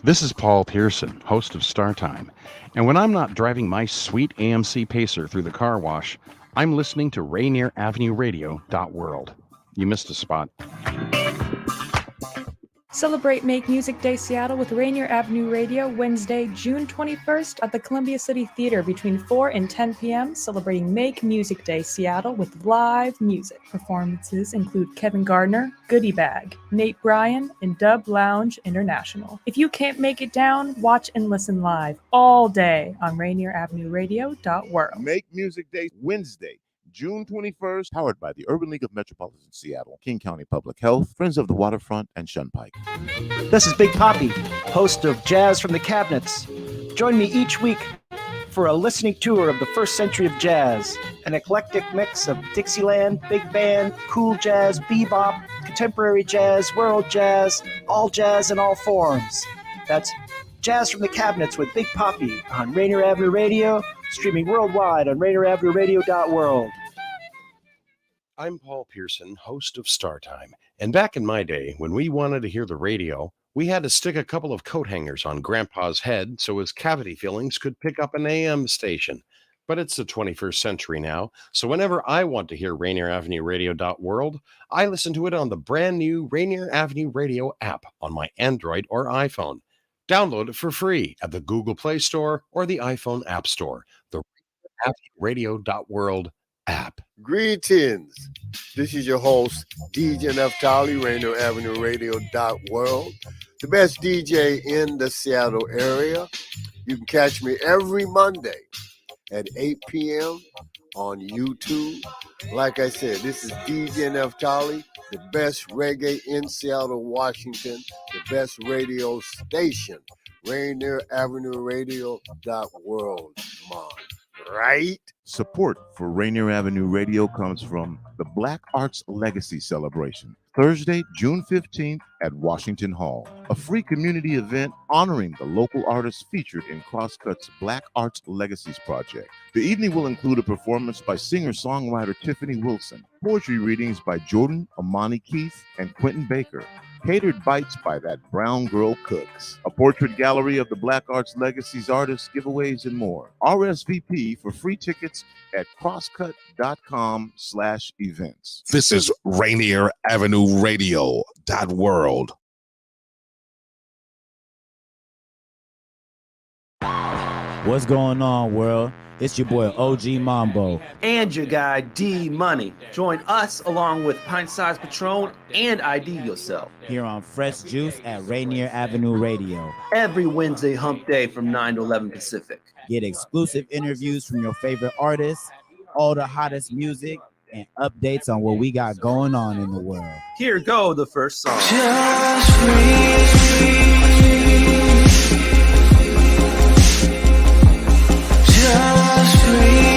This is Paul Pearson, host of StarTime. And when I'm not driving my sweet AMC Pacer through the car wash, I'm listening to Rainier Avenue Radio .world. You missed a spot. Celebrate Make Music Day Seattle with Rainier Avenue Radio Wednesday, June 21st at the Columbia City Theater between 4 and 10 p.m. Celebrating Make Music Day Seattle with live music. Performances include Kevin Gardner, Goodie Bag, Nate Bryan, and Dub Lounge International. If you can't make it down, watch and listen live all day on RainierAvenueRadio.world. Make Music Day Wednesday, June 21st, powered by the Urban League of Metropolitan Seattle, King County Public Health, Friends of the Waterfront, and Shunpike. This is Big Poppy, host of Jazz from the Cabinets. Join me each week for a listening tour of the first century of jazz, an eclectic mix of Dixieland, big band, cool jazz, bebop, contemporary jazz, world jazz, all in all forms. That's Jazz from the Cabinets with Big Poppy on Rainier Avenue Radio, streaming worldwide on RainierAvenueRadio.world. I'm Paul Pearson, host of StarTime. And back in my day, when we wanted to hear the radio, we had to stick a couple of coat hangers on Grandpa's head so his cavity fillings could pick up an AM station. But it's the 21st century now, so whenever I want to hear Rainier Avenue Radio.world, I listen to it on the brand new Rainier Avenue Radio app on my Android or iPhone. Download it for free at the Google Play Store or the iPhone App Store. The Radio.world app. Greetings. This is your host, DJ Neftali, Rainier Avenue Radio.world, the best DJ in the Seattle area. You can catch me every Monday at 8 p.m. on YouTube. Like I said, this is DJ Neftali, the best reggae in Seattle, Washington, the best radio station, Rainier Avenue Radio.world. Mom. Right? Support for Rainier Avenue Radio comes from the Black Arts Legacy Celebration, Thursday, June 15th at Washington Hall, a free community event honoring the local artists featured in Crosscut's Black Arts Legacies project. The evening will include a performance by singer-songwriter Tiffany Wilson, poetry readings by Jordan Amani Keith and Quentin Baker, catered bites by That Brown Girl Cooks, a portrait gallery of the Black Arts Legacies artists, giveaways, and more. RSVP for free tickets at crosscut.com/events. This is Rainier Avenue Radio.world. What's going on, world? It's your boy OG Mambo. And your guy D Money. Join us along with Pint Size Patron and IDYourself Here on Fresh Juice at Rainier Avenue Radio. Every Wednesday hump day from 9 to 11 Pacific. Get exclusive interviews from your favorite artists, all the hottest music, and updates on what we got going on in the world. Here go the first song. Just free. Just free.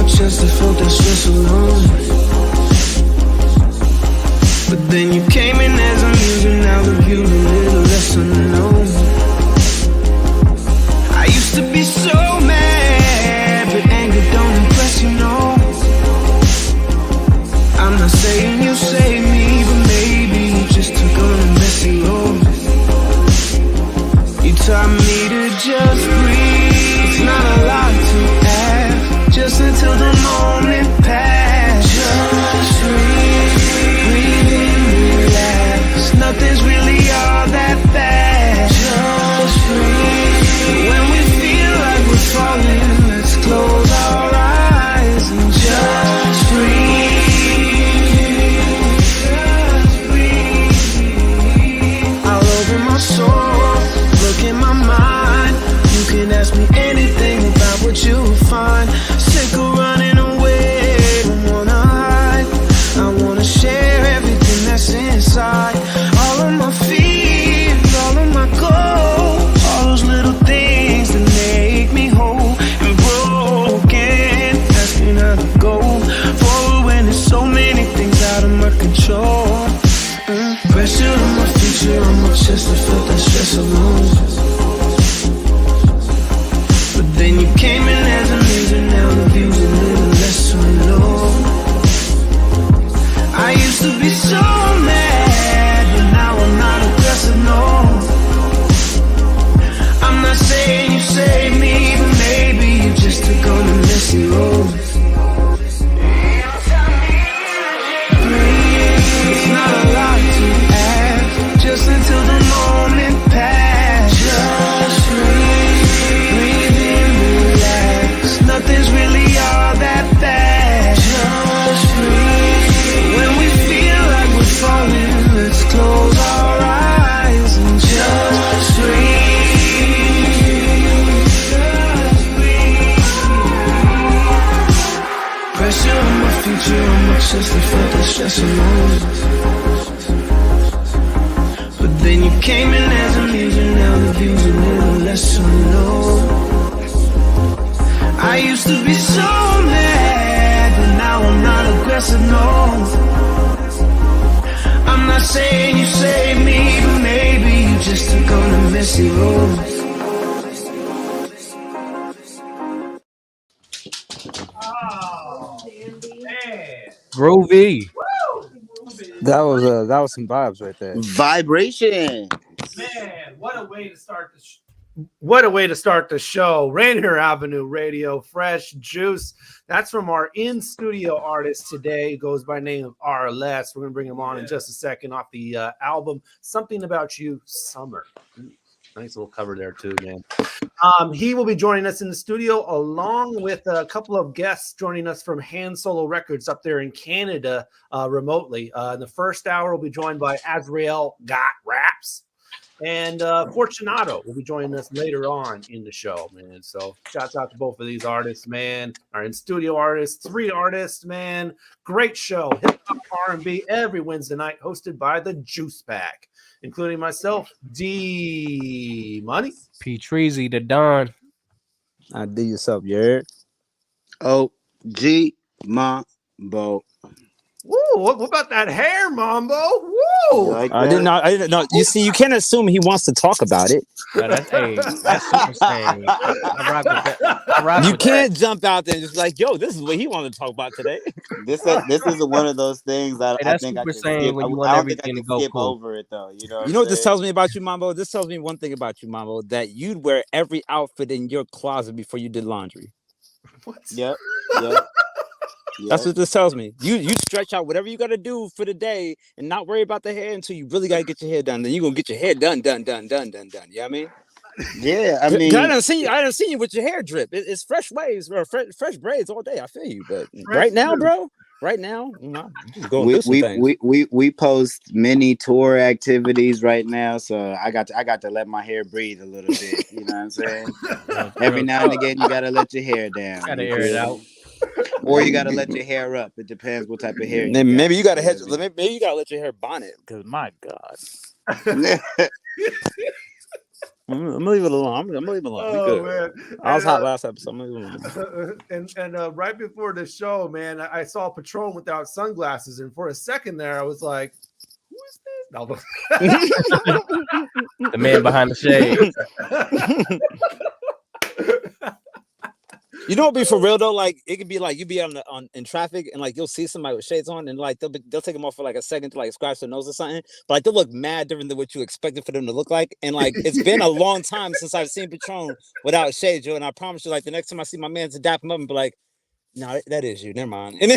Just to feel that stress alone. But then you came in as a loser, now the view's a little less unknown. I used to be so mad, but anger don't impress, you know. I'm not saying you saved me, but maybe you just took on a messy road. You taught me to just breathe. It's not a lot to ask, just until the moment passed. Just breathe and relax. Nothing's really all that bad. Just breathe. When we feel like we're falling, let's close our eyes and just breathe. Just breathe. chest and felt that stress alone. But then you came in as a music, now the view's a little less unknown. I used to be so mad, but now I'm not aggressive, no. I'm not saying you saved me, but maybe you just took on a messy road. It's not a lot to ask, just until the moment passes. Just breathe in, relax. Nothing's really all that bad. Just breathe. When we feel like we're falling, let's close our eyes and just breathe. Just breathe. Pressure on my future, on my chest, I felt that stress alone. But then you came in as a music, now the view's a little less unknown. I used to be so mad, but now I'm not aggressive, no. I'm not saying you saved me, but maybe you just took on a messy road. Groovy. That was some vibes right there. Vibration. Man, what a way to start the what a way to start the show. Rainier Avenue Radio, fresh juice. That's from our in-studio artist today. Goes by name of Araless. We're going to bring him on in just a second off the album Something About You Summer. Nice little cover there too, man. He will be joining us in the studio along with a couple of guests joining us from Hand Solo Records up there in Canada remotely. In the first hour, we'll be joined by AzraelRapsGood and Fortunato will be joining us later on in the show, man. So shouts out to both of these artists, man. Our in-studio artists, 3 artists, man. Great show. Hip-hop R&B every Wednesday night, hosted by the Juice Pack, including myself, D Money, P Treasy, the Don. IDYourself, you heard? OG Mambo. Woo, what about that hair, Mambo? Woo! Like I didn't know. You see, you can't assume he wants to talk about it. Yeah, that's super sane. I rock with that. You can't jump out there and just like, yo, this is what he wanted to talk about today. This is one of those things that Hey, I that's think I super can sane skip. when you I want don't everything think I to can go skip cool. over it though. You know what this tells me about you, Mambo? This tells me one thing about you, Mambo, that you'd wear every outfit in your closet before you did laundry. What? Yep. That's what this tells me. You stretch out whatever you got to do for the day and not worry about the hair until you really got to get your hair done. Then you're going to get your hair done. You know what I mean? Yeah, I mean, I done seen you with your hair drip. It's fresh waves or fresh braids all day. I feel you, but right now, bro, we post many tour activities right now, so I got to let my hair breathe a little bit. You know what I'm saying? Every now and again, you gotta let your hair down. Gotta air it out. Or you gotta let your hair up. It depends what type of hair. Maybe you gotta maybe you gotta let your hair bonnet because my God. I'm gonna leave it alone. I'm gonna leave it alone. Oh, man. I was hot last episode. I'm gonna leave it alone. And right before the show, man, I saw Patron without sunglasses, and for a second there, I was like, "Who is this?" No. The man behind the shade. You know, be for real though. Like it could be like you be in traffic and like you'll see somebody with shades on and like they'll take them off for like a second to like scratch their nose or something. But like they'll look mad different than what you expected for them to look like. And like it's been a long time since I've seen Patron without shades, Joe. And I promise you, like the next time I see my man to dap him up and be like, "No, that is you. Never mind." And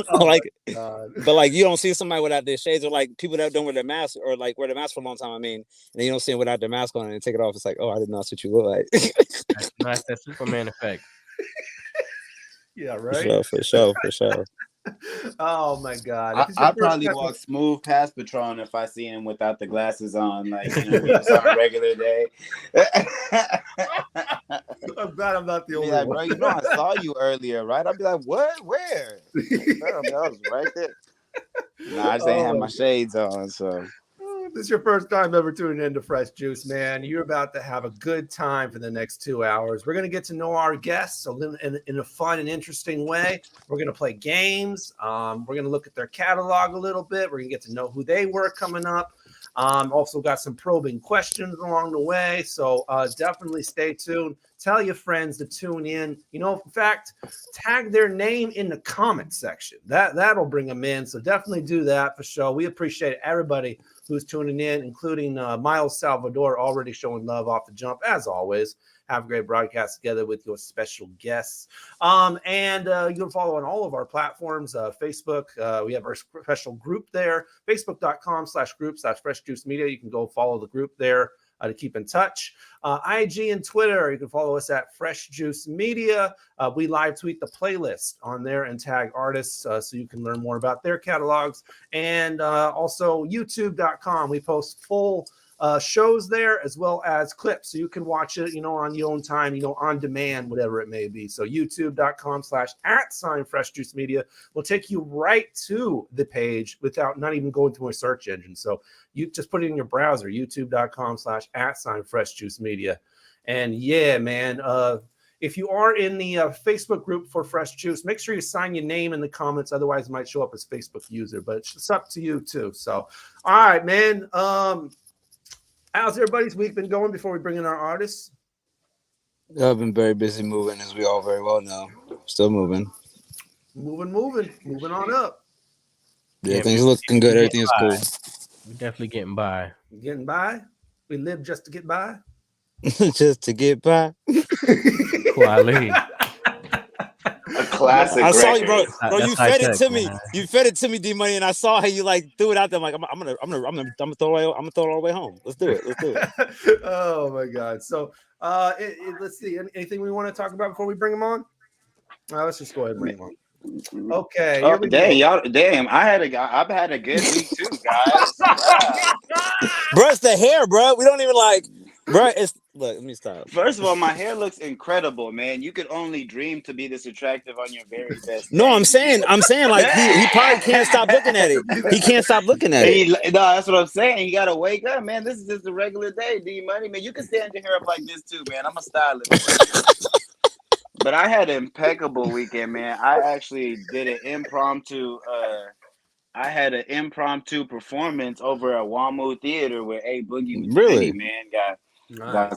but like you don't see somebody without their shades or like people that don't wear their mask or like wear their mask for a long time. I mean, and then you don't see them without their mask on and take it off. It's like, oh, I didn't know that's what you look like. That's that Superman effect. Yeah, right. For sure. Oh my God! I probably walk smooth past Patron if I see him without the glasses on, like just on a regular day. I'm glad I'm not the only one. one. Bro, I saw you earlier, right? I'd be like, what? Where? I was right there. Nah, I just ain't have my shades on, so. This is your first time ever tuning into Fresh Juice, man. You're about to have a good time for the next 2 hours. We're going to get to know our guests in a fun and interesting way. We're going to play games. We're going to look at their catalog a little bit. We're going to get to know who they were coming up. Also got some probing questions along the way. So definitely stay tuned. Tell your friends to tune in. You know, in fact, tag their name in the comment section. That'll bring them in. So definitely do that for sure. We appreciate everybody who's tuning in, including Miles Salvador, already showing love off the jump, as always. Have a great broadcast together with your special guests. And you can follow on all of our platforms. Facebook, we have our special group there, facebook.com/group/freshjuicemedia. You can go follow the group there to keep in touch. IG and Twitter, you can follow us at Fresh Juice Media. We live tweet the playlist on there and tag artists so you can learn more about their catalogs. And also youtube.com. We post full shows there as well as clips, so you can watch it, on your own time, on demand, whatever it may be. So youtube.com/@FreshJuiceMedia will take you right to the page without not even going to a search engine. So you just put it in your browser, youtube.com/@FreshJuiceMedia. And yeah, man, if you are in the Facebook group for Fresh Juice, make sure you sign your name in the comments. Otherwise, it might show up as Facebook user, but it's up to you too. So, all right, man. How's everybody's week been going before we bring in our artists? I've been very busy moving, as we all very well know. Still moving. Moving on up. Yeah, things looking good. Everything is cool. We're definitely getting by. Getting by? We live just to get by? Just to get by. Quality. A classic. I saw you, bro. That's You fed it to me. man. You fed it to me, D Money, and I saw how you threw it out there. I'm like, I'm gonna throw it all the way home. Let's do it. Oh my God. So let's see. Anything we want to talk about before we bring them on? Let's just go ahead and bring them on. Okay. Oh, damn! I've had a good week too, guys. Bro, it's the hair, bro. We don't even bro. Let me stop. First of all, my hair looks incredible, man. You could only dream to be this attractive on your very best day. No, I'm saying he probably can't stop looking at it. He can't stop looking at it. No, that's what I'm saying. You gotta wake up, man. This is just a regular day, D Money, man. You can stand your hair up like this too, man. I'm a stylist. But I had an impeccable weekend, man. I actually did an impromptu. I had an impromptu performance over at WAMU Theater where A Boogie was Really? man, got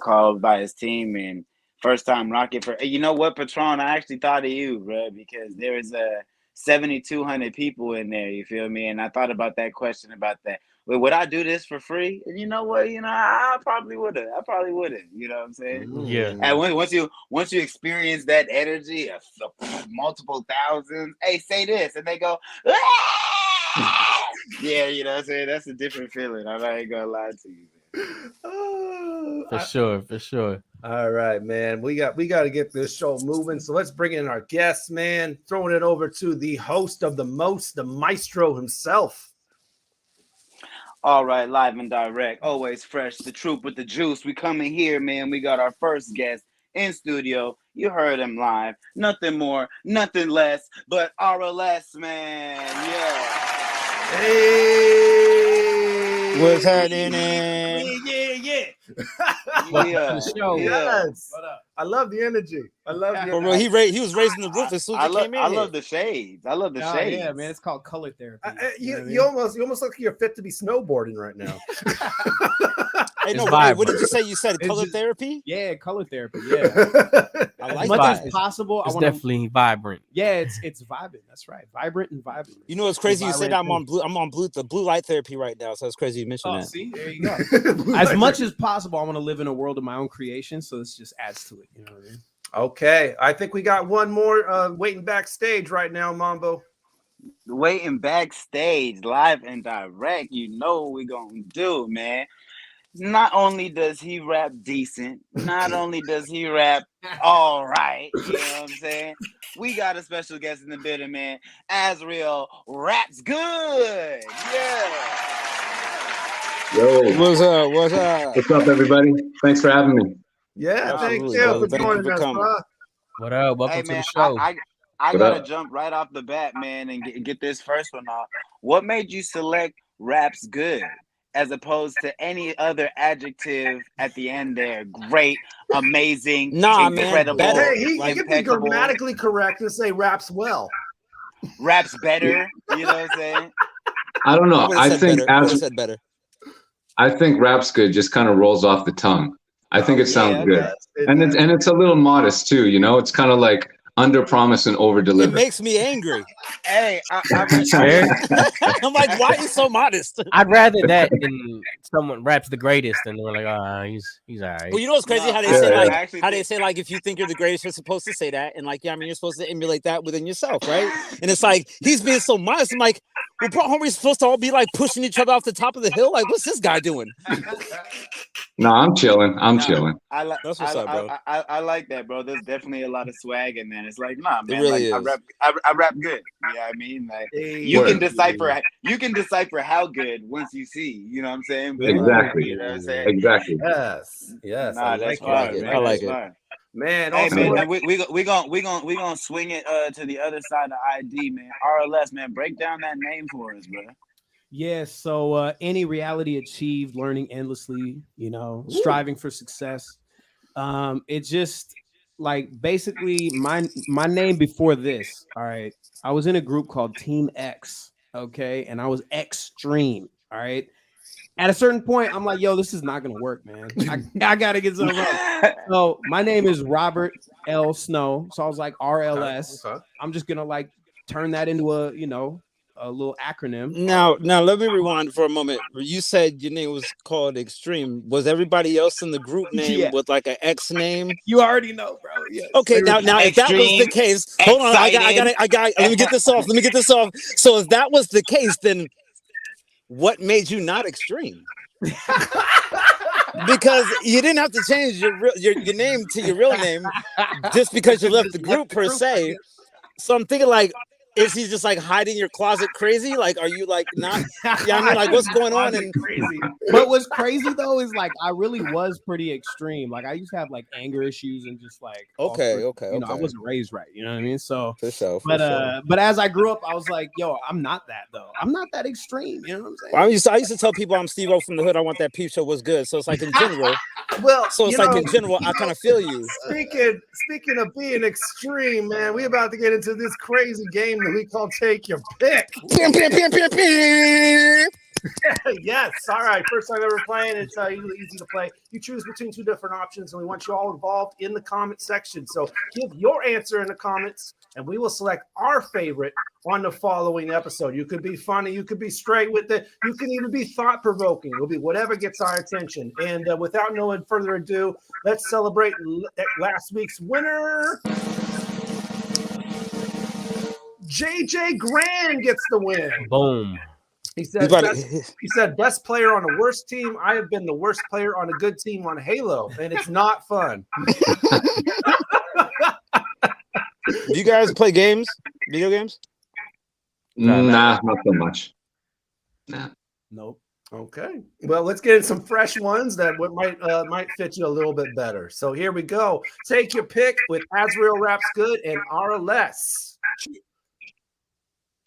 called by his team and first time rocket for. You know what, Patron? I actually thought of you, bro, because there was 7,200 people in there. You feel me? And I thought about that question about that. Well, would I do this for free? And you know what? I probably would have. You know what I'm saying? Yeah. And once you experience that energy of multiple thousands, hey, say this, and they go, ah! Yeah, you know what I'm saying? That's a different feeling. I ain't gonna lie to you. For sure. All right, man. We got to get this show moving. So let's bring in our guests, man. Throwing it over to the host of the most, the maestro himself. All right, live and direct, always fresh, the truth with the juice. We coming here, man. We got our first guest in studio. You heard him live. Nothing more, nothing less, but Araless, man. Yeah. Hey. What's happening? Yeah. Welcome to the show. Yes. I love the energy. I love the Bro, he was raising the roof as soon as he came in. I love the shades. Shades. Yeah, man. It's called color therapy. You almost look like you're fit to be snowboarding right now. Hey, no, wait, what did you say? You said color therapy? Yeah, color therapy. Yeah. I like as much that. as possible. It's definitely vibrant. Yeah, it's vibrant. That's right. Vibrant and vibrant. You know what's crazy? You said I'm on the blue light therapy right now, so it's crazy you mentioned that. See, there you go. As much as possible, I want to live in a world of my own creation, so this just adds to it. You know what I mean? Okay, I think we got one more waiting backstage right now, Mambo. Waiting backstage, live and direct. You know what we gonna do, man. Not only does he rap decent, not only does he rap all right, you know what I'm saying? We got a special guest in the building, man. AzraelRapsGood. Yeah. Yo. What's up? What's up, everybody? Thanks for having me. Yeah, thank Absolutely, you brother. for Thank you joining for us, coming. bro. What up? Welcome Hey, to man, the show. I What gotta up? jump right off the bat, man, and get this first one off. What made you select Raps Good as opposed to any other adjective at the end there? Great, amazing, incredible. Man, better. Hey, he can be grammatically correct and say raps well. Raps better. You know what I'm saying? I don't know. I think said better. I think Raps Good just kind of rolls off the tongue. I think it sounds good. And it's a little modest too, you know? It's kind of like under promise and over It deliver. makes me angry. Hey, I'm like, why are you so modest? I'd rather that than someone raps the greatest, and they're like, he's all right. Well, you know what's crazy? How they say like, they say like, if you think you're the greatest, you're supposed to say that, and like, yeah, I mean, you're supposed to emulate that within yourself, right? And it's like he's being so modest. I'm like, well, bro, aren't we supposed to all be like pushing each other off the top of the hill? Like, what's this guy doing? No, I'm chilling. I like that's what's up, bro. I like that, bro. There's definitely a lot of swag in that. It's like, nah, man. really like, is. I rap good. You know what I mean? Like you can decipher how good once you see. You know what I'm saying? But, Exactly. You know what I'm saying? Exactly. Yes. Nah, that's fine. I like it. Man, Hey also, man, and we gonna swing it to the other side of ID, man. Araless, man, break down that name for us, bro. Yeah, so any reality achieved, learning endlessly, you know, striving for success. It just like basically my name before this. All right, I was in a group called Team X, okay, and I was extreme. All right. At a certain point, I'm like, yo, this is not gonna work, man. I gotta get something up. So my name is Robert L. Snow. So I was like RLS. Okay. I'm just gonna like turn that into a little acronym. Now let me rewind for a moment. You said your name was called Extreme. Was everybody else in the group name with like an X name? You already know, bro. Yes. Okay, now if that was the case, hold on, I got. Let me get this off. So if that was the case, then what made you not extreme? Because you didn't have to change your name to your real name just because you left the group per se. So I'm thinking like, is he just like hiding your closet crazy? Like, are you like not? Yeah, I mean, like, what's going on? And crazy. But what's crazy though is like I really was pretty extreme. Like I used to have like anger issues and just like okay. You know, I wasn't raised right. You know what I mean? So for sure. But as I grew up, I was like, yo, I'm not that though. I'm not that extreme. You know what I'm saying? Well, I used to tell people I'm Steve-O from the hood. I want that peep show was good. So it's like in general. Well, so it's like in general, I kind of feel you. Speaking of being extreme, man, we about to get into this crazy game that we call Take Your Pick. Yes. All right. First time ever playing. It's usually easy to play. You choose between two different options, and we want you all involved in the comment section. So give your answer in the comments, and we will select our favorite on the following episode. You could be funny. You could be straight with it. You can even be thought-provoking. It'll be whatever gets our attention. And without no further ado, let's celebrate last week's winner. JJ Grand gets the win. Boom. He said, best player on the worst team. I have been the worst player on a good team on Halo, and it's not fun. Do you guys play games? Video games? Nah, not so much. Nah. Nope. Okay. Well, let's get in some fresh ones that might fit you a little bit better. So here we go. Take your pick with AzraelRapsGood and Araless.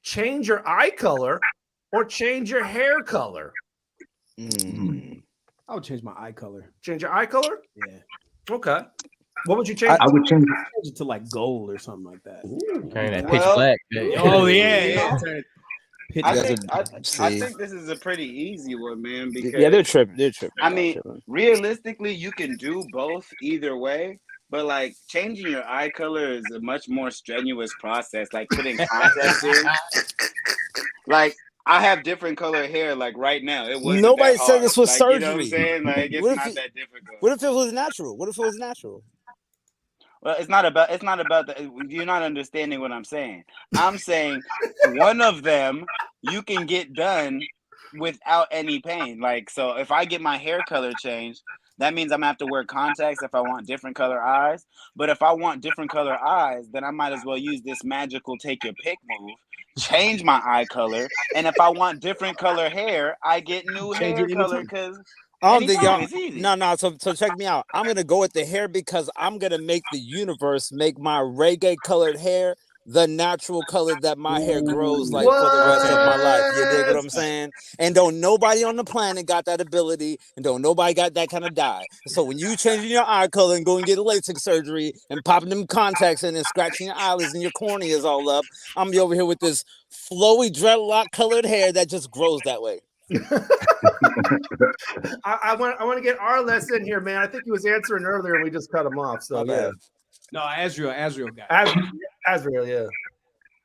Change your eye color or change your hair color? I would change my eye color. Change your eye color? Yeah. Okay. What would you change? I would change it to like gold or something like that. Turn that pitch black. Oh yeah. I think this is a pretty easy one, man. Because they're tripping. I mean, realistically, you can do both either way. But like changing your eye color is a much more strenuous process. Like putting contacts in. Like I have different color hair. Like right now, it wasn't. Nobody that said hard. this was like, surgery. You know what I'm saying? Like it's not that difficult. What if it was natural? Well, it's not about that. You're not understanding what I'm saying. I'm saying one of them you can get done without any pain. Like so, if I get my hair color changed. That means I'm gonna have to wear contacts if I want different color eyes. But if I want different color eyes, then I might as well use this magical take your pick move, change my eye color, and if I want different color hair, I get new hair color because I don't think y'all. No. So check me out. I'm gonna go with the hair because I'm gonna make the universe make my reggae colored hair the natural color that my hair grows like for the rest of my life. You dig what I'm saying? And don't nobody on the planet got that ability, and don't nobody got that kind of dye. So when you changing your eye color and going to get LASIK surgery and popping them contacts in and scratching your eyelids and your corneas all up, I'm gonna be over here with this flowy dreadlock colored hair that just grows that way. I want to get Araless in here, man. I think he was answering earlier and we just cut him off. So yeah. No, Azrael got it. Azrael, yeah.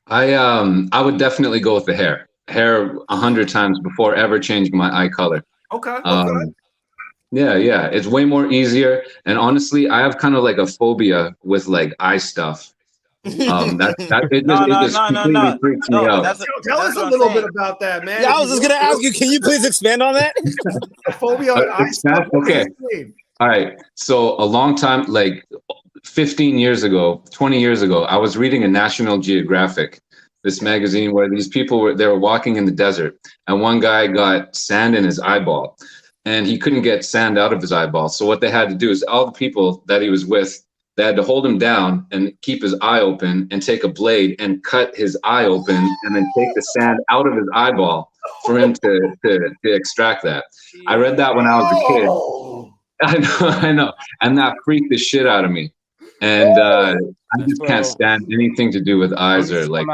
I would definitely go with the hair. Hair 100 times before ever changing my eye color. Okay. Yeah. It's way more easier. And honestly, I have kind of like a phobia with like eye stuff. It just completely freaks me out. Tell us a little bit about that, man. Yeah, I was just gonna ask you. Can you please expand on that? A phobia on eye stuff. Okay. All right. So a long time, like 15 years ago, 20 years ago, I was reading a National Geographic, this magazine where these people were walking in the desert, and one guy got sand in his eyeball, and he couldn't get sand out of his eyeball. So what they had to do is all the people that he was with, they had to hold him down and keep his eye open and take a blade and cut his eye open and then take the sand out of his eyeball for him to extract that. I read that when I was a kid. I know. And that freaked the shit out of me. And I just can't stand anything to do with eyes or like.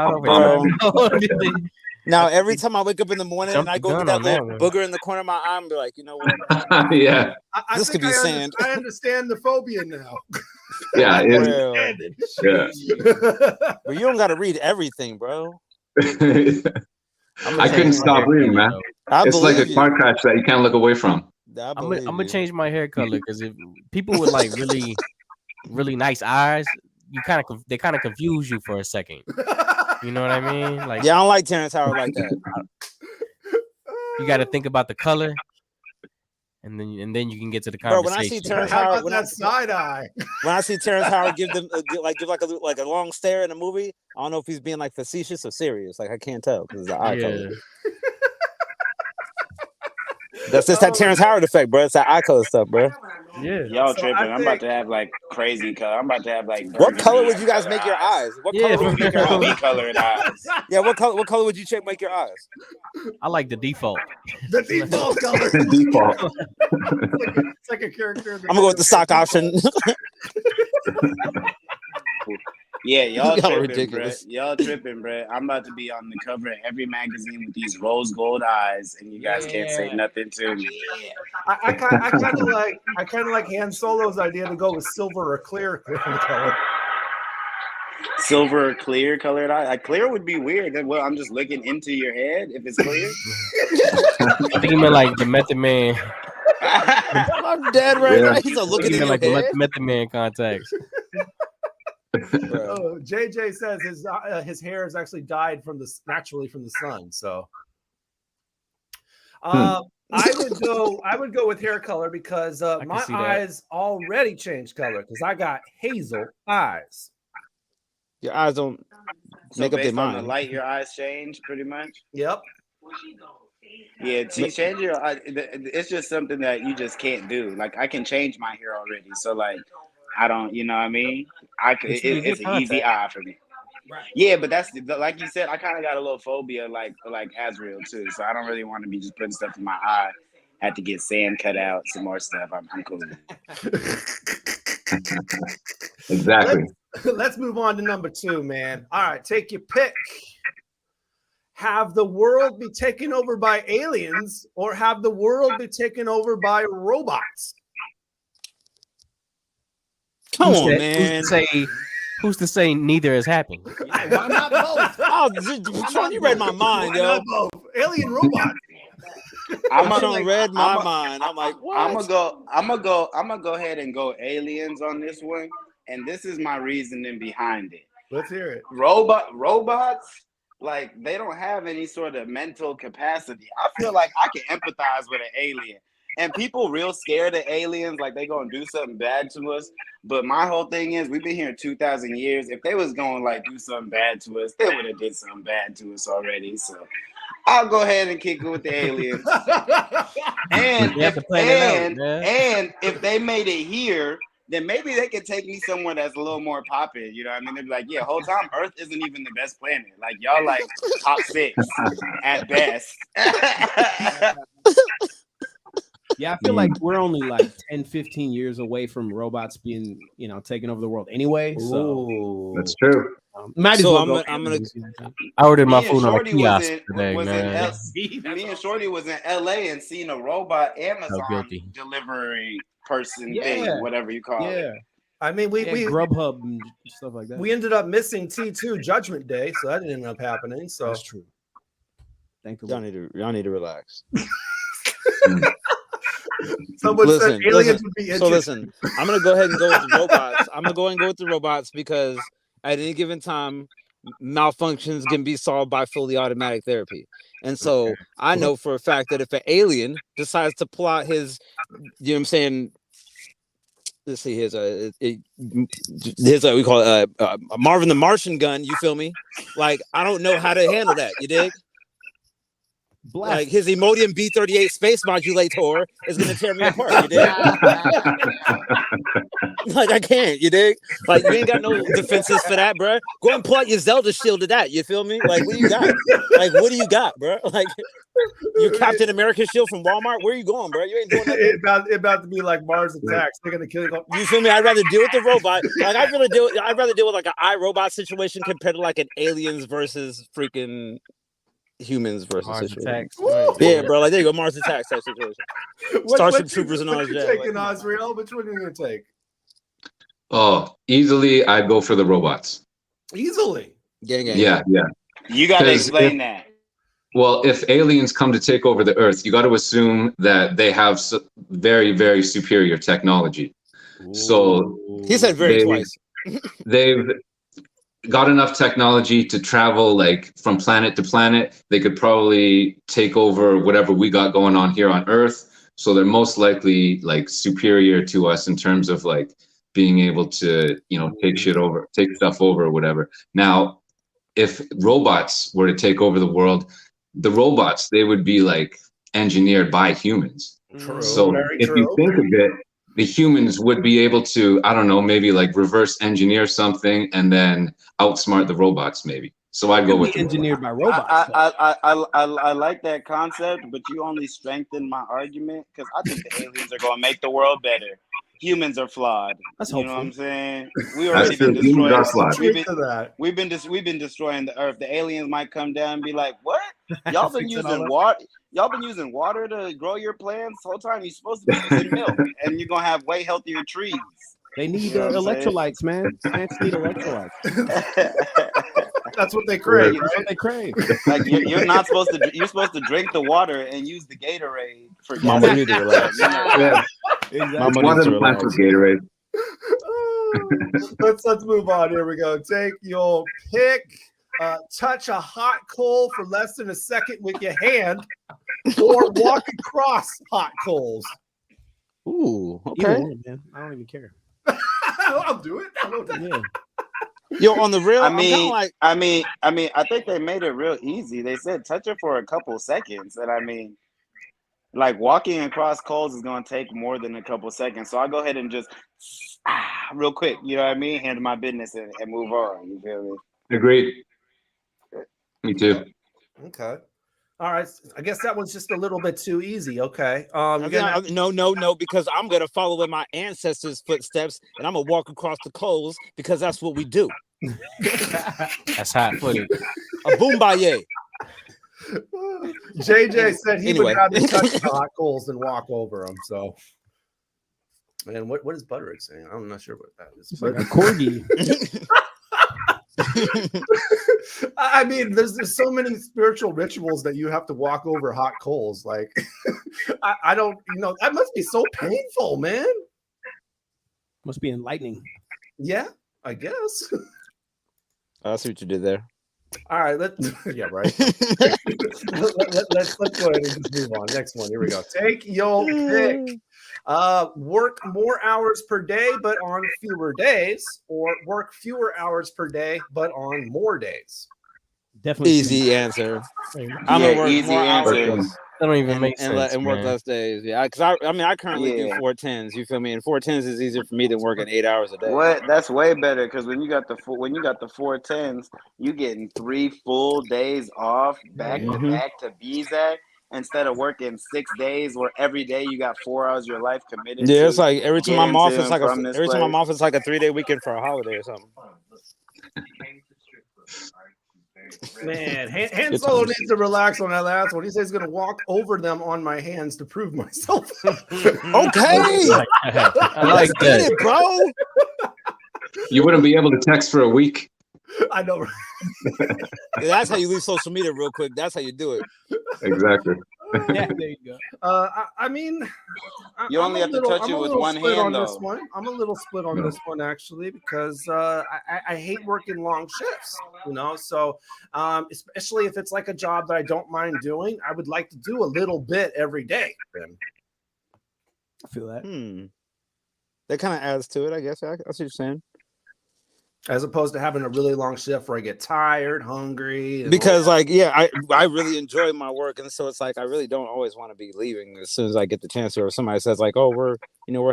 Now, every time I wake up in the morning and I go get that little booger in the corner of my eye, I'm be like, you know what? Yeah. This could be sand. I understand the phobia now. Yeah. But you don't got to read everything, bro. I couldn't stop reading, man. It's like a car crash that you can't look away from. I'm gonna change my hair color because if people with like really nice eyes, they kind of confuse you for a second. You know what I mean? Like, yeah, I don't like Terrence Howard like that. You got to think about the color, and then you can get to the Bro, conversation. when I see Terrence Howard, when I see Terrence Howard give like a long stare in a movie, I don't know if he's being like facetious or serious. Like I can't tell because the eye color. That's just that Terrence Howard effect, bro. It's that eye color stuff, bro. Yeah, y'all tripping. I'm about to have like crazy color. I'm about to have like. What color would you guys make your eyes? What color would you make your eyes? Colored eyes. Yeah, what color would you make your eyes? I like the default. The default color. The default. It's like a character. I'm gonna go with the stock option. Yeah, y'all tripping, ridiculous. Bro. Y'all tripping, bro. I'm about to be on the cover of every magazine with these rose gold eyes, and you guys can't say nothing to me. I kind of like Han Solo's idea to go with silver or clear color. Silver or clear colored eye. Like clear would be weird. Well, I'm just looking into your head if it's clear. I think he meant like the Method Man. I'm dead right now. He's looking at like your head. the Method Man contacts. Oh, JJ says his hair is actually dyed naturally from the sun. So, I would go with hair color because my eyes already changed color because I got hazel eyes. Your eyes don't make up their mind. The light, your eyes change pretty much. Yep. Yeah, change your eye. It's just something that you just can't do. Like I can change my hair already, so like. I don't, you know what I mean? It's an easy eye for me. Right. Yeah, but that's like you said. I kind of got a little phobia, like Azrael too. So I don't really want to be just putting stuff in my eye. Had to get sand cut out, some more stuff. I'm cool. Exactly. Let's move on to number 2, man. All right, take your pick. Have the world be taken over by aliens, or have the world be taken over by robots? Come on, man. Who's to say neither has happened? Why not both? Oh, Sean, you read my mind, yo. Both? Alien robots. Read my mind. I'm like, what? I'm gonna go ahead and go aliens on this one, and this is my reasoning behind it. Let's hear it. Robots, like they don't have any sort of mental capacity. I feel like I can empathize with an alien. And people real scared of aliens, like they gonna do something bad to us. But my whole thing is, we've been here 2,000 years. If they was gonna like do something bad to us, they would have did something bad to us already. So I'll go ahead and kick it with the aliens. And if they made it here, then maybe they could take me somewhere that's a little more poppin'. You know what I mean? They'd be like, yeah, whole time Earth isn't even the best planet. Like y'all like top 6 at best. Yeah, I feel like we're only like 10, 15 years away from robots being, taking over the world anyway. So That's true. Might as So well I'm gonna. I ordered my Me and food on a Shorty was kiosk in today, man. me and Shorty was in LA and seen a robot Amazon guilty. delivery person thing, whatever you call it. I mean, we Grubhub and stuff like that. we ended up missing T2 Judgment Day, so that didn't end up happening. So That's true. Thank you. Y'all need to relax. Someone said aliens listen. would be So interesting. listen, I'm gonna go ahead and go with the robots. I'm gonna go and go with the robots because at any given time, malfunctions can be solved by fully automatic therapy. And so I know for a fact that if an alien decides to plot his, you know what I'm saying. Let's see, here's a we call it a Marvin the Martian gun. You feel me? Like I don't know how to handle that. You dig? Like his Emodium B-38 space modulator is gonna tear me apart. You dig? Like I can't. You dig? Like you ain't got no defenses for that, bro. Go and plug your Zelda shield to that. You feel me? Like what do you got? Like what do you got, bro? Like your Captain America shield from Walmart. Where are you going, bro? You ain't doing nothing. It about to be like Mars Attacks. They're gonna kill you. You feel me? I'd rather deal with the robot. Like I'd rather deal with like an iRobot situation compared to like an aliens versus freaking humans versus Mars situation. Attacks. Yeah, bro. Like there you go, Mars Attacks type situation. Starship Troopers and all What you that. taking, Azrael? Which one are you gonna take? Oh, easily I'd go for the robots. Easily. Yeah. You gotta Because explain that. Well, if aliens come to take over the Earth, you got to assume that they have very, very superior technology. So he said very twice. They've got enough technology to travel like from planet to planet. They could probably take over whatever we got going on here on Earth. So they're most likely like superior to us in terms of like being able to, take stuff over or whatever. Now, if robots were to take over the world, the robots, they would be like engineered by humans. True. So if you think of it, the humans would be able to, I don't know, maybe like reverse engineer something and then outsmart the robots maybe. So I'd go with engineered by robots. I like that concept, but you only strengthen my argument because I think the aliens are gonna make the world better. Humans are flawed. That's you know what I'm hopeful. saying? We already been destroying. We've been destroying the Earth. The aliens might come down and be like, "What? Y'all been using water? Y'all been using water to grow your plants the whole time? You're supposed to be using milk, and you're gonna have way healthier trees." They need electrolytes, man. Plants need electrolytes. That's what they crave. That's what they crave. Like you're not supposed to. You're supposed to drink the water and use the Gatorade for. Mama need to relax. Exactly. One of the plants with Gatorade. Let's move on. Here we go. Take your pick. Touch a hot coal for less than a second with your hand, or walk across hot coals. Ooh, Either okay. one, man. I don't even care. I'll do it. Yeah. Yo, on the real, I think they made it real easy. They said touch it for a couple seconds, and like walking across coals is gonna take more than a couple seconds. So I'll go ahead and just real quick, you know what I mean? Handle my business and move on. You feel me? Agreed. Me too. Okay. All right. I guess that one's just a little bit too easy. Okay. No, because I'm gonna follow in my ancestors' footsteps, and I'm gonna walk across the coals because that's what we do. That's hot footage. A boombaye. JJ said he Anyway. would rather touch the hot coals than walk over them. So, man, what is Butterick saying? I'm not sure what that is. It's like a corgi. I mean, there's so many spiritual rituals that you have to walk over hot coals. Like, I don't, that must be so painful, man. Must be enlightening. Yeah, I guess. I see what you did there. All right, yeah, right. Let's go ahead and just move on. Next one. Here we go. Take your pick. Work more hours per day, but on fewer days, or work fewer hours per day, but on more days. Definitely easy answer. I'm gonna work more hours. That don't even make sense. And work less days. Yeah, because I currently do 410s. You feel me? And 410s is easier for me than working 8 hours a day. What? That's way better because when you got the 410s, you getting 3 full days off back to back to BZAC. instead of working 6 days where every day you got 4 hours of your life committed. Yeah, to it's like every time get I'm off, into it's and like from this every time I'm place. off, it's like a 3-day weekend for a holiday or something. Man, Han Solo needs to relax on that last one. He says he's going to walk over them on my hands to prove myself. Okay. I like Get that. it, bro. You wouldn't be able to text for a week. I know. Right? Yeah, that's how you leave social media real quick. That's how you do it. Exactly. Yeah, there you go. I mean, You only have to touch it with one hand, this though. one. I'm a little split on this one actually because I hate working long shifts, you know. So especially if it's like a job that I don't mind doing, I would like to do a little bit every day. Then I feel that. That kind of adds to it, I guess. That's what you're saying. As opposed to having a really long shift where I get tired, hungry. And Because like, yeah, I really enjoy my work, and so it's like I really don't always want to be leaving as soon as I get the chance. Or somebody says like, "Oh, we're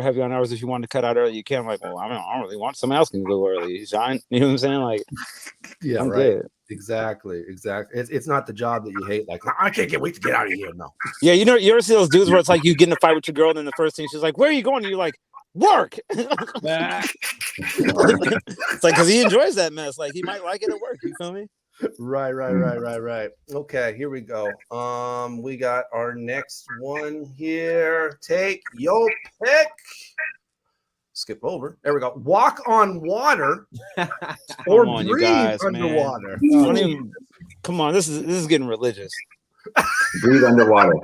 heavy on hours. If you want to cut out early, you can." I'm like, well, I don't really want. Someone else can go early. Shine. You know what I'm saying? Like, yeah, I'm right. good. Exactly. It's not the job that you hate. Like, I can't wait to get out of here. No. Yeah, you ever see those dudes where it's like you get in a fight with your girl, and then the first thing she's like, "Where are you going?" And you're like, "Work." It's like because he enjoys that mess. Like he might like it at work. You feel me? Right. Okay, here we go. We got our next one here. Take your pick. Skip over. There we go. Walk on water or on, breathe guys, underwater. Come on, this is getting religious. Breathe underwater.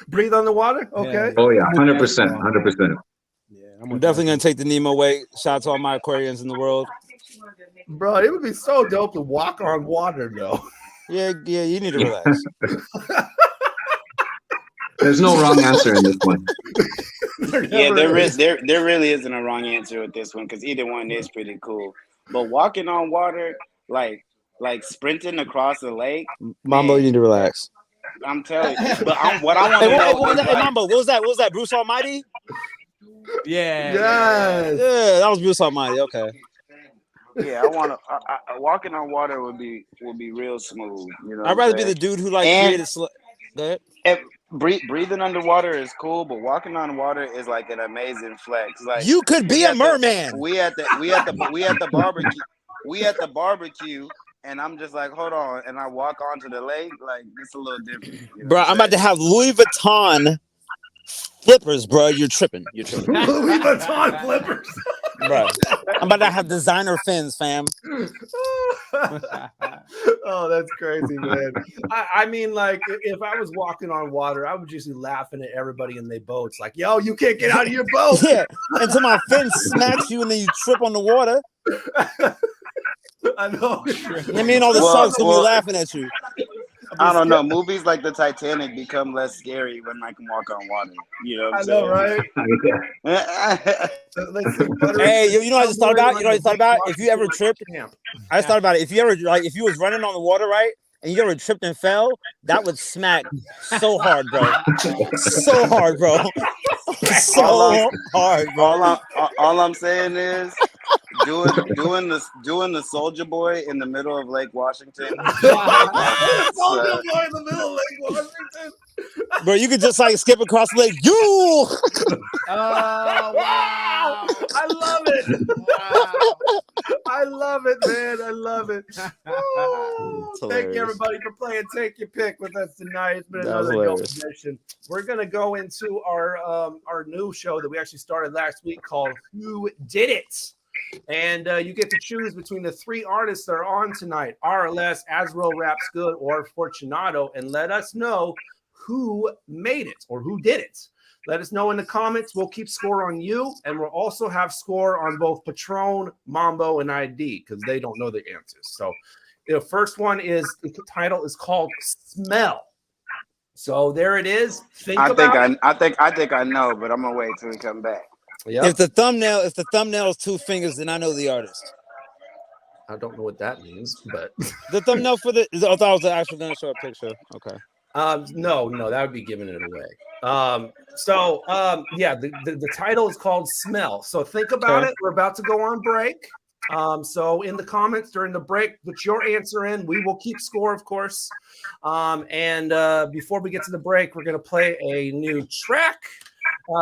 Breathe underwater? Okay. Oh yeah, 100%. 100%. I'm definitely gonna take the Nemo way. Shout out to all my Aquarians in the world. Bro, it would be so dope to walk on water, though. Yeah, you need to relax. There's no wrong answer in this one. Yeah, there really isn't a wrong answer with this one because either one is pretty cool. But walking on water, like sprinting across the lake, Mambo, you need to relax. I'm telling you. But what I want to know is Mambo, what was that? What was that? Bruce Almighty? Yeah. Yes. Yeah, that was Bruce Almighty. Okay. Yeah, I want to. Walking on water would be real smooth. You know, I'd rather be the dude who like created. Go ahead. Breathing underwater is cool, but walking on water is like an amazing flex. Like you could be a merman. We at the barbecue, and I'm just like, hold on, and I walk onto the lake. Like it's a little different. You know Bro, I'm about to have Louis Vuitton flippers, bro. You're tripping. Louis Vuitton flippers. Bro, I'm about to have designer fins, fam. Oh, that's crazy, man. I mean, like, if I was walking on water, I would just be laughing at everybody in their boats. Like, yo, you can't get out of your boat. Yeah, until my fin smacks you and then you trip on the water. I know. I mean, all the sharks will be laughing at you. I don't know. Movies like the Titanic become less scary when I can walk on water. You know what I'm saying? Right? Hey, you know what I just thought about? If you ever tripped, I just thought about it. If you ever if you was running on the water, right, and you ever tripped and fell, that would smack so hard, bro. So hard, bro. So hard, bro. All I'm saying is doing the Soldier Boy in the middle of Lake Washington. Soldier Boy in the middle of Lake Washington. Bro, you could just like skip across the lake. Oh wow! I love it. Wow. I love it, man. I love it. Oh, thank you, everybody, for playing Take Your Pick with us tonight. It's been another dope edition. We're gonna go into our new show that we actually started last week called Who Did It? And you get to choose between the three artists that are on tonight: Araless, AzraelRapsGood, or Fortunato, and let us know who made it or who did it. Let us know in the comments. We'll keep score on you, and we'll also have score on both Patron, Mambo, and ID because they don't know the answers. So the first one is the title is called Smell. So there it is. I think I know, but I'm gonna wait till we come back. Yep. If the thumbnail is two fingers, then I know the artist. I don't know what that means, but the thumbnail for the I thought I was actually gonna show a picture. Okay. No, that would be giving it away. Yeah, the title is called Smell. So think about it. We're about to go on break. So in the comments during the break, put your answer in. We will keep score, of course. And before we get to the break, we're going to play a new track.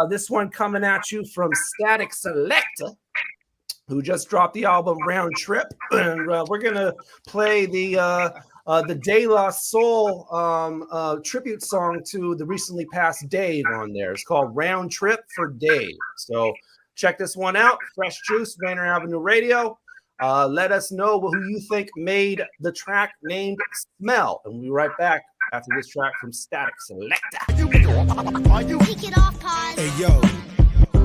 This one coming at you from Static Selector, who just dropped the album Round Trip. And we're going to play the De La Soul tribute song to the recently passed Dave on there. It's called Round Trip for Dave. So check this one out. Fresh Juice, Rainier Avenue Radio. Let us know who you think made the track named Smell. And we'll be right back after this track from Static Selector. Hey, yo.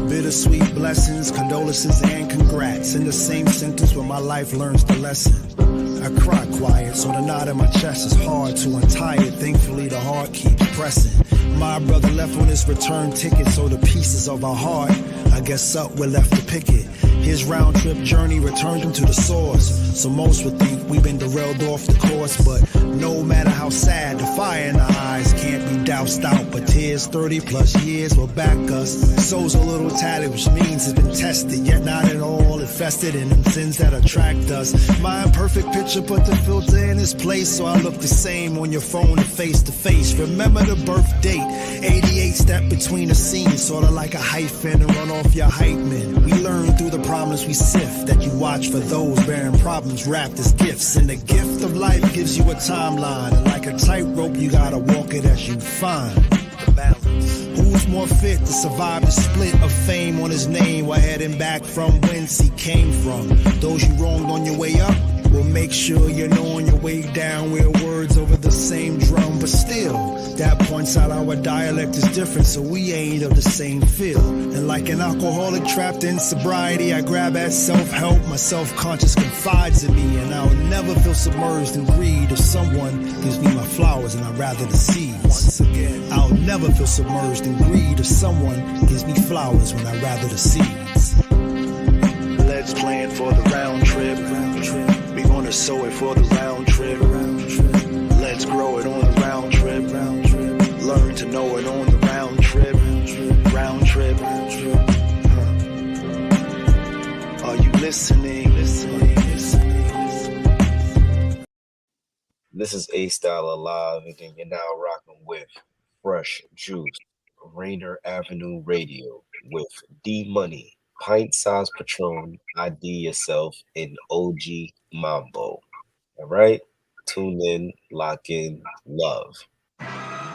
Bittersweet blessings, condolences, and congrats. In the same sentence where my life learns the lesson. I cry quiet, so the knot in my chest is hard to untie it. Thankfully, the heart keeps pressing. My brother left on his return ticket, so the pieces of our heart, I guess up, we're left to pick it. His round trip journey returned him to the source. So most would think we've been derailed off the course. But no matter how sad, the fire in our eyes can't be doused out. But tears 30 plus years will back us. Soul's a little tatted, which means it's been tested, yet not at all infested in them sins that attract us. My imperfect picture put the filter in its place, so I look the same on your phone and face to face. Remember the birth date, 88 step between the scenes, sort of like a hyphen and run off your hype men. We learn through the problems we sift, that you watch for those bearing problems wrapped as gifts. And the gift of life gives you a timeline, and like a tightrope you gotta walk it as you find the balance. Who's more fit to survive the split of fame on his name while heading back from whence he came from? Those you wronged on your way up, well, make sure you know on your way down we're words over the same drum. But still, that points out our dialect is different, so we ain't of the same feel. And like an alcoholic trapped in sobriety, I grab at self-help. My self-conscious confides in me, and I'll never feel submerged in greed if someone gives me my flowers and I'd rather the seeds. Once again, I'll never feel submerged in greed if someone gives me flowers when I'd rather the seeds. Let's plan for the round trip. We gonna sow it for the round trip. Let's grow it on the round trip. Learn to know it on the round trip. Round trip. Are you listening? This is A-Style Alive, and then you're now rocking with Fresh Juice, Rainier Avenue Radio with D-Money, Pint Size Patron, IDYourself, and OG Mambo. All right? Tune in, lock in, love.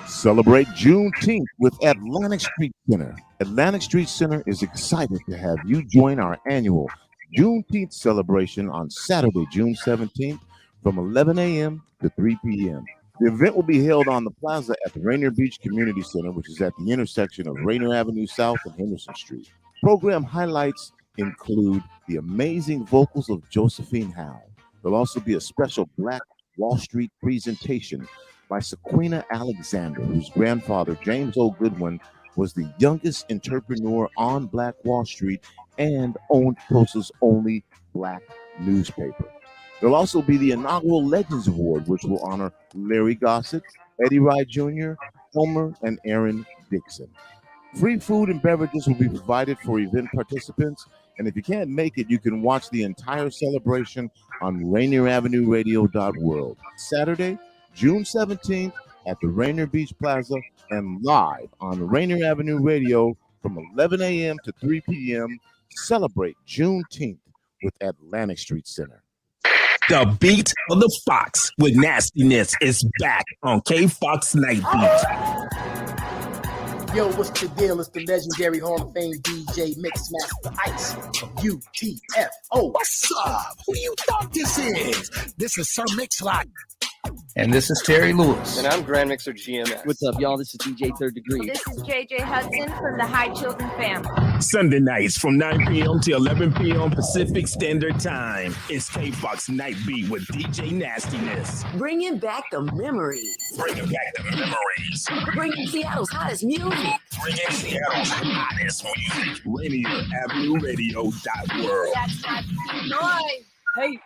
Celebrate Juneteenth with Atlantic Street Center. Atlantic Street Center is excited to have you join our annual Juneteenth celebration on Saturday, June 17th from 11 a.m. to 3 p.m. The event will be held on the plaza at the Rainier Beach Community Center, which is at the intersection of Rainier Avenue South and Henderson Street. Program highlights include the amazing vocals of Josephine Howe. There'll also be a special Black Wall Street presentation by Sequina Alexander, whose grandfather, James O. Goodwin, was the youngest entrepreneur on Black Wall Street and owned Tulsa's only Black newspaper. There'll also be the inaugural Legends Award, which will honor Larry Gossett, Eddie Wright Jr., Homer, and Aaron Dixon. Free food and beverages will be provided for event participants, and if you can't make it, you can watch the entire celebration on RainierAvenueRadio.world. Saturday, June 17th at the Rainier Beach Plaza and live on Rainier Avenue Radio from 11 a.m. to 3 p.m. Celebrate Juneteenth with Atlantic Street Center. The beat of the Fox with nastiness is back on K-Fox Night Beat. Yo, what's the deal? It's the legendary Hall of Fame DJ Mixmaster Ice from UTFO. What's up? Who you thought this is? This is Sir Mix-a-Lot. And this is Terry Lewis. And I'm Grand Mixer GMS. What's up, y'all? This is DJ Third Degree. This is JJ Hudson from the High Children family. Sunday nights from 9 p.m. to 11 p.m. Pacific Standard Time. It's K-Fox Night Beat with DJ Nastiness. Bringing back the memories. Bringing back the memories. Bringing Seattle's hottest music. Bringing Seattle's hottest music. RainierAvenueRadio.world. That's not noise. Hey.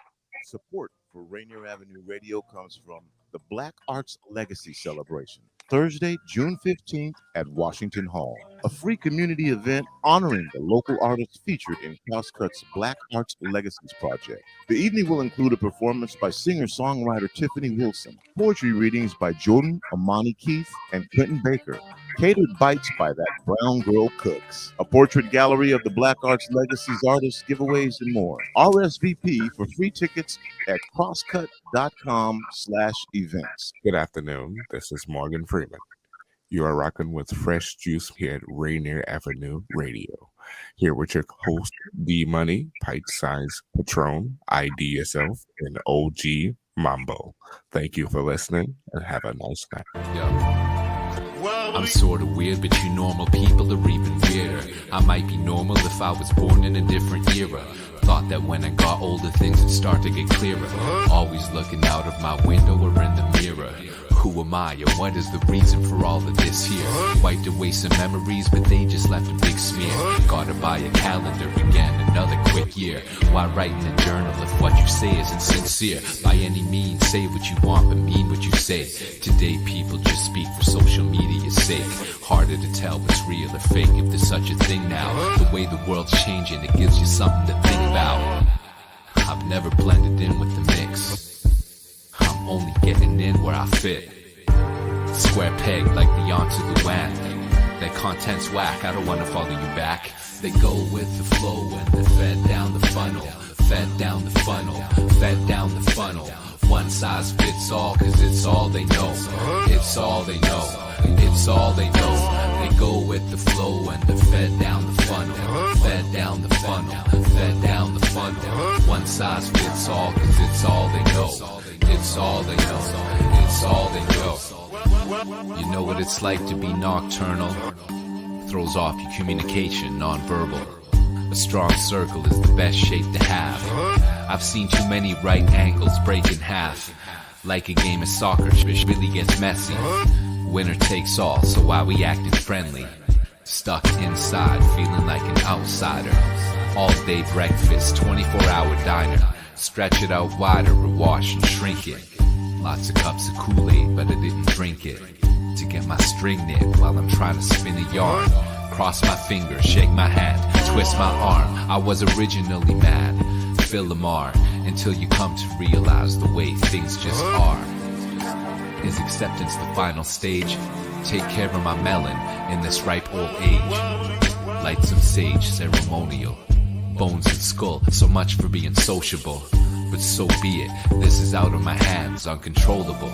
Support for Rainier Avenue Radio comes from the Black Arts Legacy Celebration. Thursday, June 15th at Washington Hall. A free community event honoring the local artists featured in Crosscut's Black Arts Legacies project. The evening will include a performance by singer-songwriter Tiffany Wilson, poetry readings by Jordan Amani Keith and Clinton Baker, catered bites by That Brown Girl Cooks, a portrait gallery of the Black Arts Legacies artists, giveaways, and more. RSVP for free tickets at crosscut.com/events. Good afternoon. This is Morgan Freeman. You are rocking with Fresh Juice here at Rainier Avenue Radio. Here with your host, D Money, Pint Size Patron, IDYourself, and OG Mambo. Thank you for listening and have a nice night. I'm sort of weird, but you normal people are even weirder. I might be normal if I was born in a different era. Thought that when I got older, things would start to get clearer. Always looking out of my window or in the mirror. Who am I, or what is the reason for all of this here? Wiped away some memories, but they just left a big smear. Gotta buy a calendar again, another quick year. Why write in a journal if what you say isn't sincere? By any means, say what you want, but mean what you say. Today, people just speak for social media's sake. Harder to tell what's real or fake, if there's such a thing now. The way the world's changing, it gives you something to think about. I've never blended in with the mix. I'm only getting in where I fit. Square peg like the onto the whack. That content's whack, I don't wanna follow you back. They go with the flow and they're fed down the funnel. Fed down the funnel, fed down the funnel. One size fits all, cause it's all they know. It's all they know, it's all they know. They go with the flow and they're fed down the funnel. Fed down the funnel, fed down the funnel. One size fits all, cause it's all they know. It's all they know, it's all they know. You know what it's like to be nocturnal? Throws off your communication, non-verbal. A strong circle is the best shape to have. I've seen too many right angles break in half. Like a game of soccer, it really gets messy. Winner takes all, so why we acting friendly? Stuck inside, feeling like an outsider. All day breakfast, 24-hour diner. Stretch it out wider, rewash and shrink it. Lots of cups of Kool-Aid, but I didn't drink it. To get my string knit while I'm trying to spin a yarn. Cross my fingers, shake my hand, twist my arm. I was originally mad, Philomar, until you come to realize the way things just are. Is acceptance the final stage? Take care of my melon in this ripe old age. Light some sage, ceremonial. Bones and skull, so much for being sociable. But so be it, this is out of my hands, uncontrollable.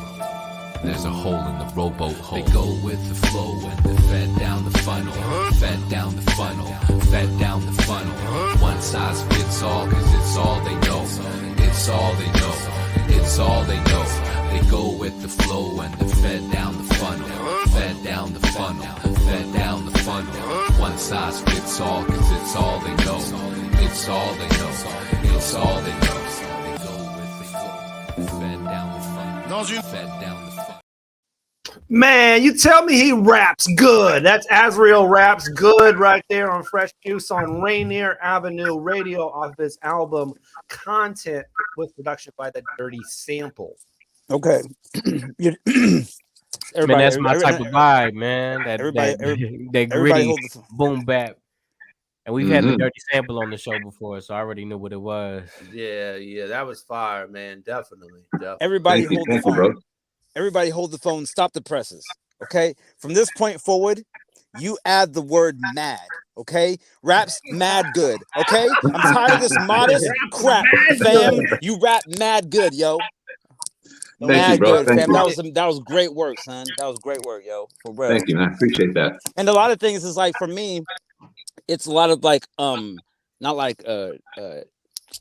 There's a hole in the rowboat hole. They go with the flow and they're fed down the funnel. Fed down the funnel, fed down the funnel. One size fits all, cause it's all they know. It's all they know, it's all they know. They go with the flow and they're fed down the funnel. Fed down the funnel, fed down the funnel. One size fits all, cause it's all they know. It's all they know, it's all they know. They go with the flow, fed down the funnel. Fed down the funnel. Man, you tell me he raps good. That's AzraelRapsGood right there on Fresh Juice on Rainier Avenue Radio off his album Content with production by The Dirty Sample. Okay. Man, that's my type of vibe, man. That gritty boom bap. And we've had The Dirty Sample on the show before, so I already knew what it was. Yeah, that was fire, man. Definitely. Everybody hold the phone. Everybody hold the phone. Stop the presses. Okay. From this point forward, you add the word mad. Okay. Raps mad good. Okay. I'm tired of this modest crap, fam. You rap mad good, yo. Thank you, bro. Thank you. That was great work, son. That was great work, yo. For real. Thank you, man. I appreciate that. And a lot of things is like, for me, it's a lot of like not like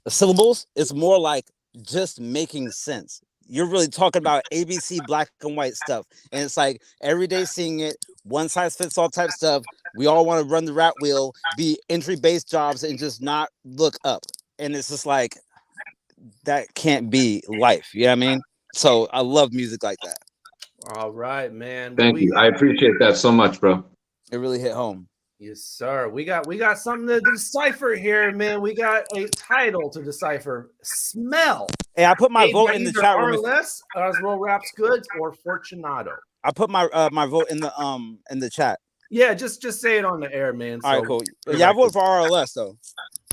syllables. It's more like just making sense. You're really talking about ABC black and white stuff. And it's like every day seeing it, one size fits all type stuff. We all want to run the rat wheel, be entry-based jobs, and just not look up. And it's just like, that can't be life. You know what I mean? So I love music like that. All right, man. Thank you. I appreciate that so much, bro. It really hit home. Yes, sir. We got something to decipher here, man. We got a title to decipher. Smell. Hey, I put my vote in the chat room. Araless, AzraelRapsGood, or Fortunato. I put my my vote in the chat. Yeah, just say it on the air, man. All right, cool. Yeah, I voted for RLS though.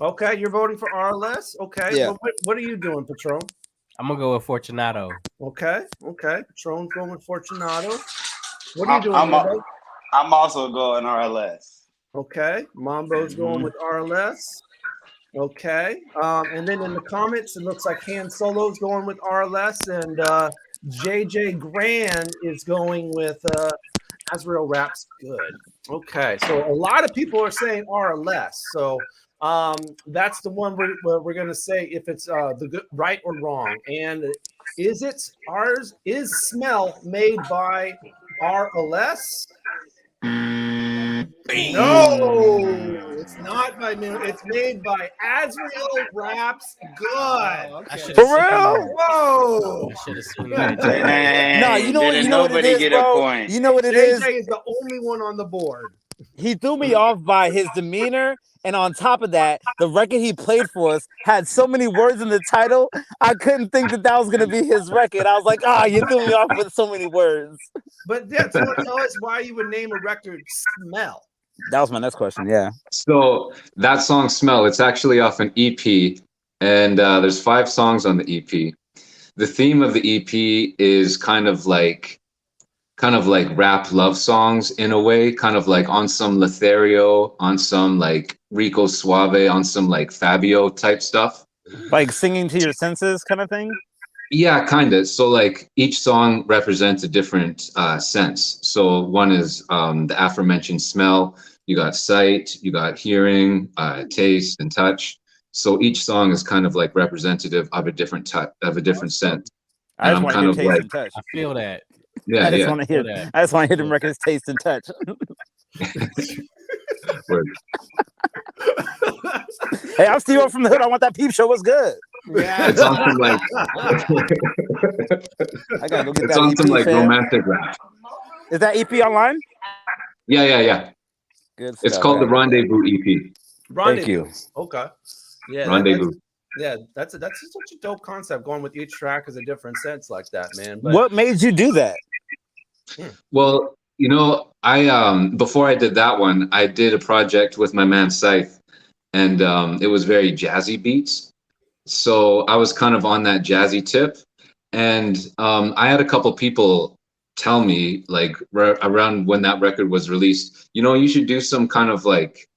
Okay, you're voting for RLS. Okay. Yeah. Well, what are you doing, Patron? I'm gonna go with Fortunato. Okay. Patron's going with Fortunato. What are you doing? I'm also going RLS. Okay. Mambo's going with RLS. Okay. And then in the comments, it looks like Han Solo's going with RLS, and JJ Grand is going with AzraelRapsGood. Okay. So a lot of people are saying RLS. So that's the one we're going to say if it's the good, right or wrong. And is Smell made by RLS? No, it's not by me. It's made by AzraelRapsGood. For real? Whoa! I should have seen that. No, you know what it is, get bro. a point. You know what it JJ is. is the only one on the board. He threw me off by his demeanor, and on top of that, the record he played for us had so many words in the title. I couldn't think that was gonna be his record. I was like, you threw me off with so many words. But yeah, tell us why you would name a record Smell. That was my next question. Yeah. So that song "Smell," it's actually off an EP, and there's 5 songs on the EP. The theme of the EP is kind of like rap love songs in a way, kind of like on some Lothario, on some like Rico Suave, on some like Fabio type stuff. Like singing to your senses kind of thing? Yeah, kind of. So like each song represents a different sense. So one is the aforementioned smell. You got sight, you got hearing, taste, and touch. So each song is kind of like representative of a different sense. I just want to hear taste and touch. I feel that. Yeah, I just want to hear. I just want to hear them records taste and touch. Hey, I'm Steve from the Hood. I want that peep show. What's good? Yeah, it's on some like. I gotta go get it's that on EP, some like fam. romantic rap. Is that EP online? Yeah. Good. It's stuff, called the man. Rendezvous EP. Thank you. Okay. Yeah. Rendezvous. That's such a dope concept. Going with each track is a different sense like that, man. But What made you do that? Well, you know, I before I did that one, I did a project with my man Scythe, and it was very jazzy beats. So I was kind of on that jazzy tip, and I had a couple people tell me like around when that record was released, you know, you should do some kind of like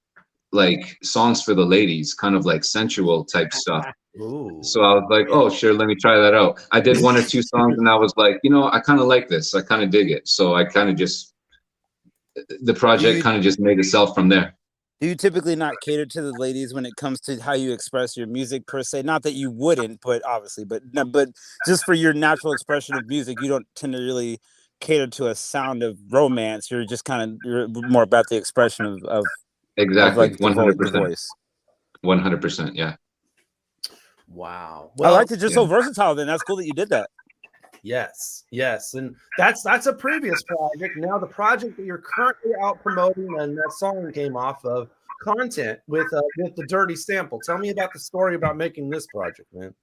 songs for the ladies, kind of like sensual type stuff. Ooh. So I was like, oh, sure, let me try that out. I did 1 or 2 songs, and I was like, you know, I kind of like this. I kind of dig it. So I kind of just, the project kind of just made itself from there. Do you typically not cater to the ladies when it comes to how you express your music per se? Not that you wouldn't, but obviously, but just for your natural expression of music, you don't tend to really cater to a sound of romance. You're just you're more about the expression of exactly, like 100%. Voice. 100%, yeah. Wow. I like it. Just so versatile. Then that's cool that you did that. Yes, and that's a previous project. Now the project that you're currently out promoting, and that song came off of Content with the Dirty Sample. Tell me about the story about making this project, man.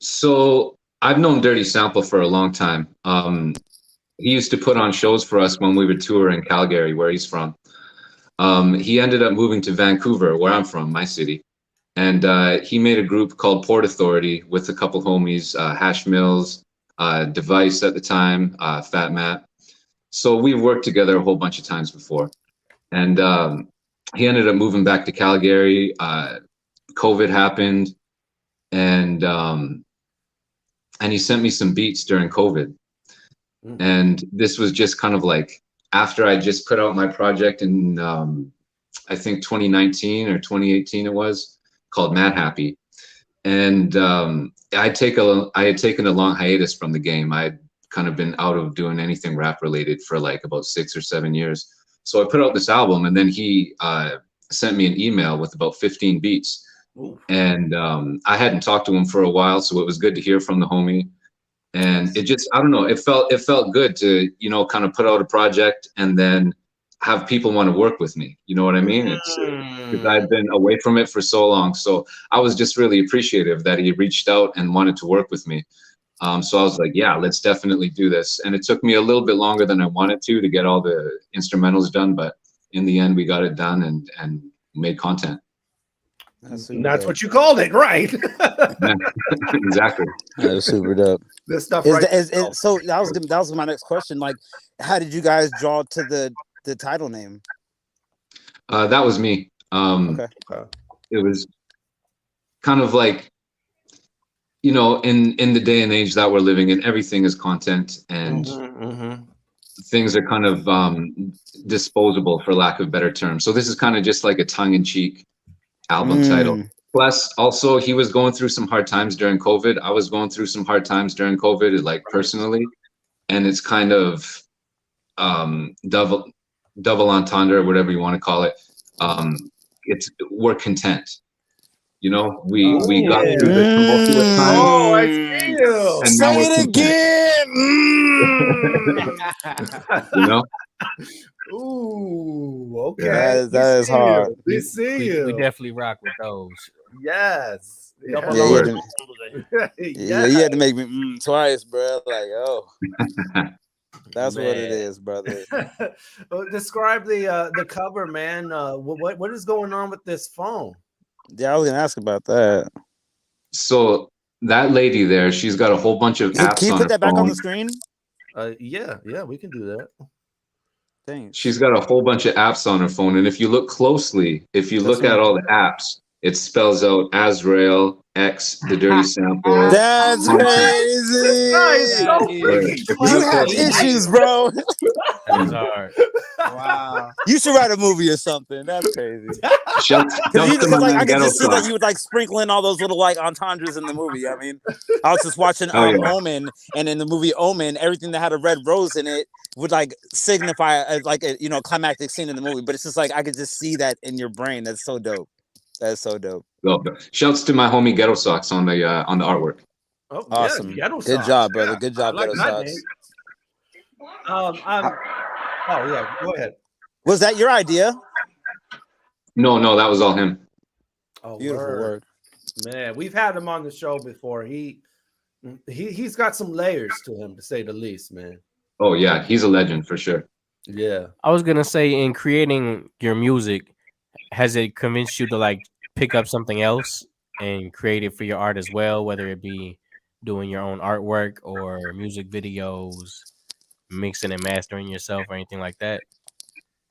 So I've known Dirty Sample for a long time. He used to put on shows for us when we would tour in Calgary, where he's from. He ended up moving to Vancouver, where I'm from, my city. And he made a group called Port Authority with a couple homies, Hash Mills, Device at the time, Fat Matt. So we've worked together a whole bunch of times before. And he ended up moving back to Calgary. COVID happened, and he sent me some beats during COVID. And this was just kind of like after I just put out my project in I think 2019 or 2018 it was, called Mad Happy. And I had taken a long hiatus from the game. I had kind of been out of doing anything rap related for like about 6 or 7 years. So I put out this album, and then he sent me an email with about 15 beats. Ooh. And I hadn't talked to him for a while, so it was good to hear from the homie. And it just, I don't know, it felt good to, you know, kind of put out a project and then have people want to work with me. You know what I mean? It's because I've been away from it for so long. So I was just really appreciative that he reached out and wanted to work with me. So I was like, yeah, let's definitely do this. And it took me a little bit longer than I wanted to get all the instrumentals done, but in the end, we got it done and made content. That's what you called it, right? Exactly. That was super dope. This stuff, so that was my next question. Like, how did you guys draw to the title name? That was me. Okay. It was kind of like, you know, in the day and age that we're living in, everything is content, and things are kind of disposable, for lack of better term. So this is kind of just like a tongue-in-cheek album title. Plus, also, he was going through some hard times during COVID. I was going through some hard times during COVID, like personally, and it's kind of double entendre, or whatever you want to call it. We're content. You know, we got through the tumultuous times. Oh, I see you. And now Say it again. You know? Ooh, okay. That is hard. We see you. We definitely rock with those. Yes. Yeah, you had to make me twice, bro. Like, oh, that's what it is, brother. Well, describe the cover, man. What is going on with this phone? Yeah, I was gonna ask about that. So that lady there, she's got a whole bunch of apps. Can you on put her that back phone. on the screen? Yeah, we can do that. Thanks. She's got a whole bunch of apps on her phone, and if you look closely, if you look at all the apps, it spells out Azrael X, the dirty sample. That's crazy. This guy is so You have issues, bro. That's hard. Wow. You should write a movie or something. That's crazy. Shouts I to my man can Ghetto just see that Sauce. you would like sprinkle in all those little like entendres in the movie. I mean, I was just watching Oh, yeah. Omen, and in the movie Omen, everything that had a red rose in it would like signify a climactic scene in the movie. But it's just like I could just see that in your brain. That's so dope. That's so dope. Well, shouts to my homie Ghetto Socks on the artwork. Oh, Awesome. Yeah, Good job, brother. Good job, I like Ghetto that Socks. name. Oh yeah, go ahead. Was that your idea? No, that was all him. Oh, Beautiful work. Man, we've had him on the show before. He's got some layers to him, to say the least, man. Oh yeah, he's a legend for sure. Yeah. I was gonna say, in creating your music, has it convinced you to like pick up something else and create it for your art as well, whether it be doing your own artwork or music videos, mixing and mastering yourself or anything like that?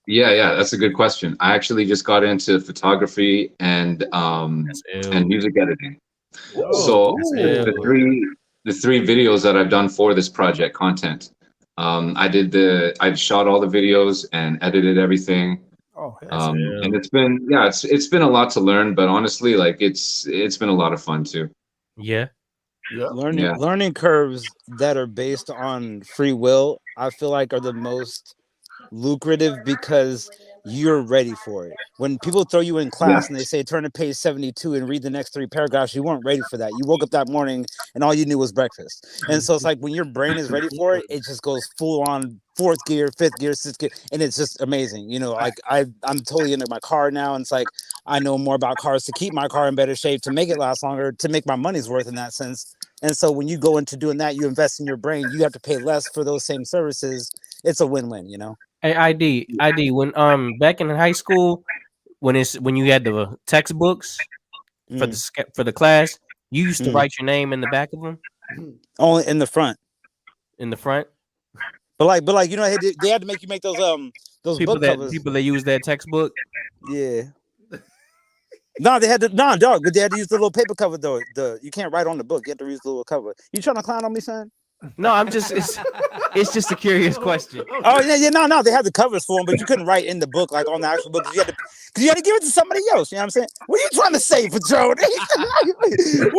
Yeah, that's a good question. I actually just got into photography and music editing. So the three videos that I've done for this project content, I shot all the videos and edited everything. And it's been a lot to learn, but honestly, like it's been a lot of fun too. Yeah. Learning curves that are based on free will, I feel like are the most lucrative because you're ready for it. When people throw you in class and they say turn to page 72 and read the next 3 paragraphs, you weren't ready for that. You woke up that morning and all you knew was breakfast. And so it's like when your brain is ready for it, it just goes full on 4th gear, 5th gear, 6th gear, and it's just amazing. You know, like I'm totally into my car now, and it's like I know more about cars to keep my car in better shape, to make it last longer, to make my money's worth in that sense. And so when you go into doing that, you invest in your brain, you have to pay less for those same services. It's a win-win, you know. Hey, ID, when back in high school, when you had the textbooks for the class, you used to write your name in the back of them. Only in the front. In the front. But like you know, they had to make you make those people book that covers. people that use that textbook. Yeah. But they had to use the little paper cover though. You can't write on the book. You have to use the little cover. You trying to clown on me, son? No, it's just a curious question. Oh yeah, no, they had the covers for them, but you couldn't write in the book like on the actual book. You had to give it to somebody else. You know what I'm saying? What are you trying to say, Patron? What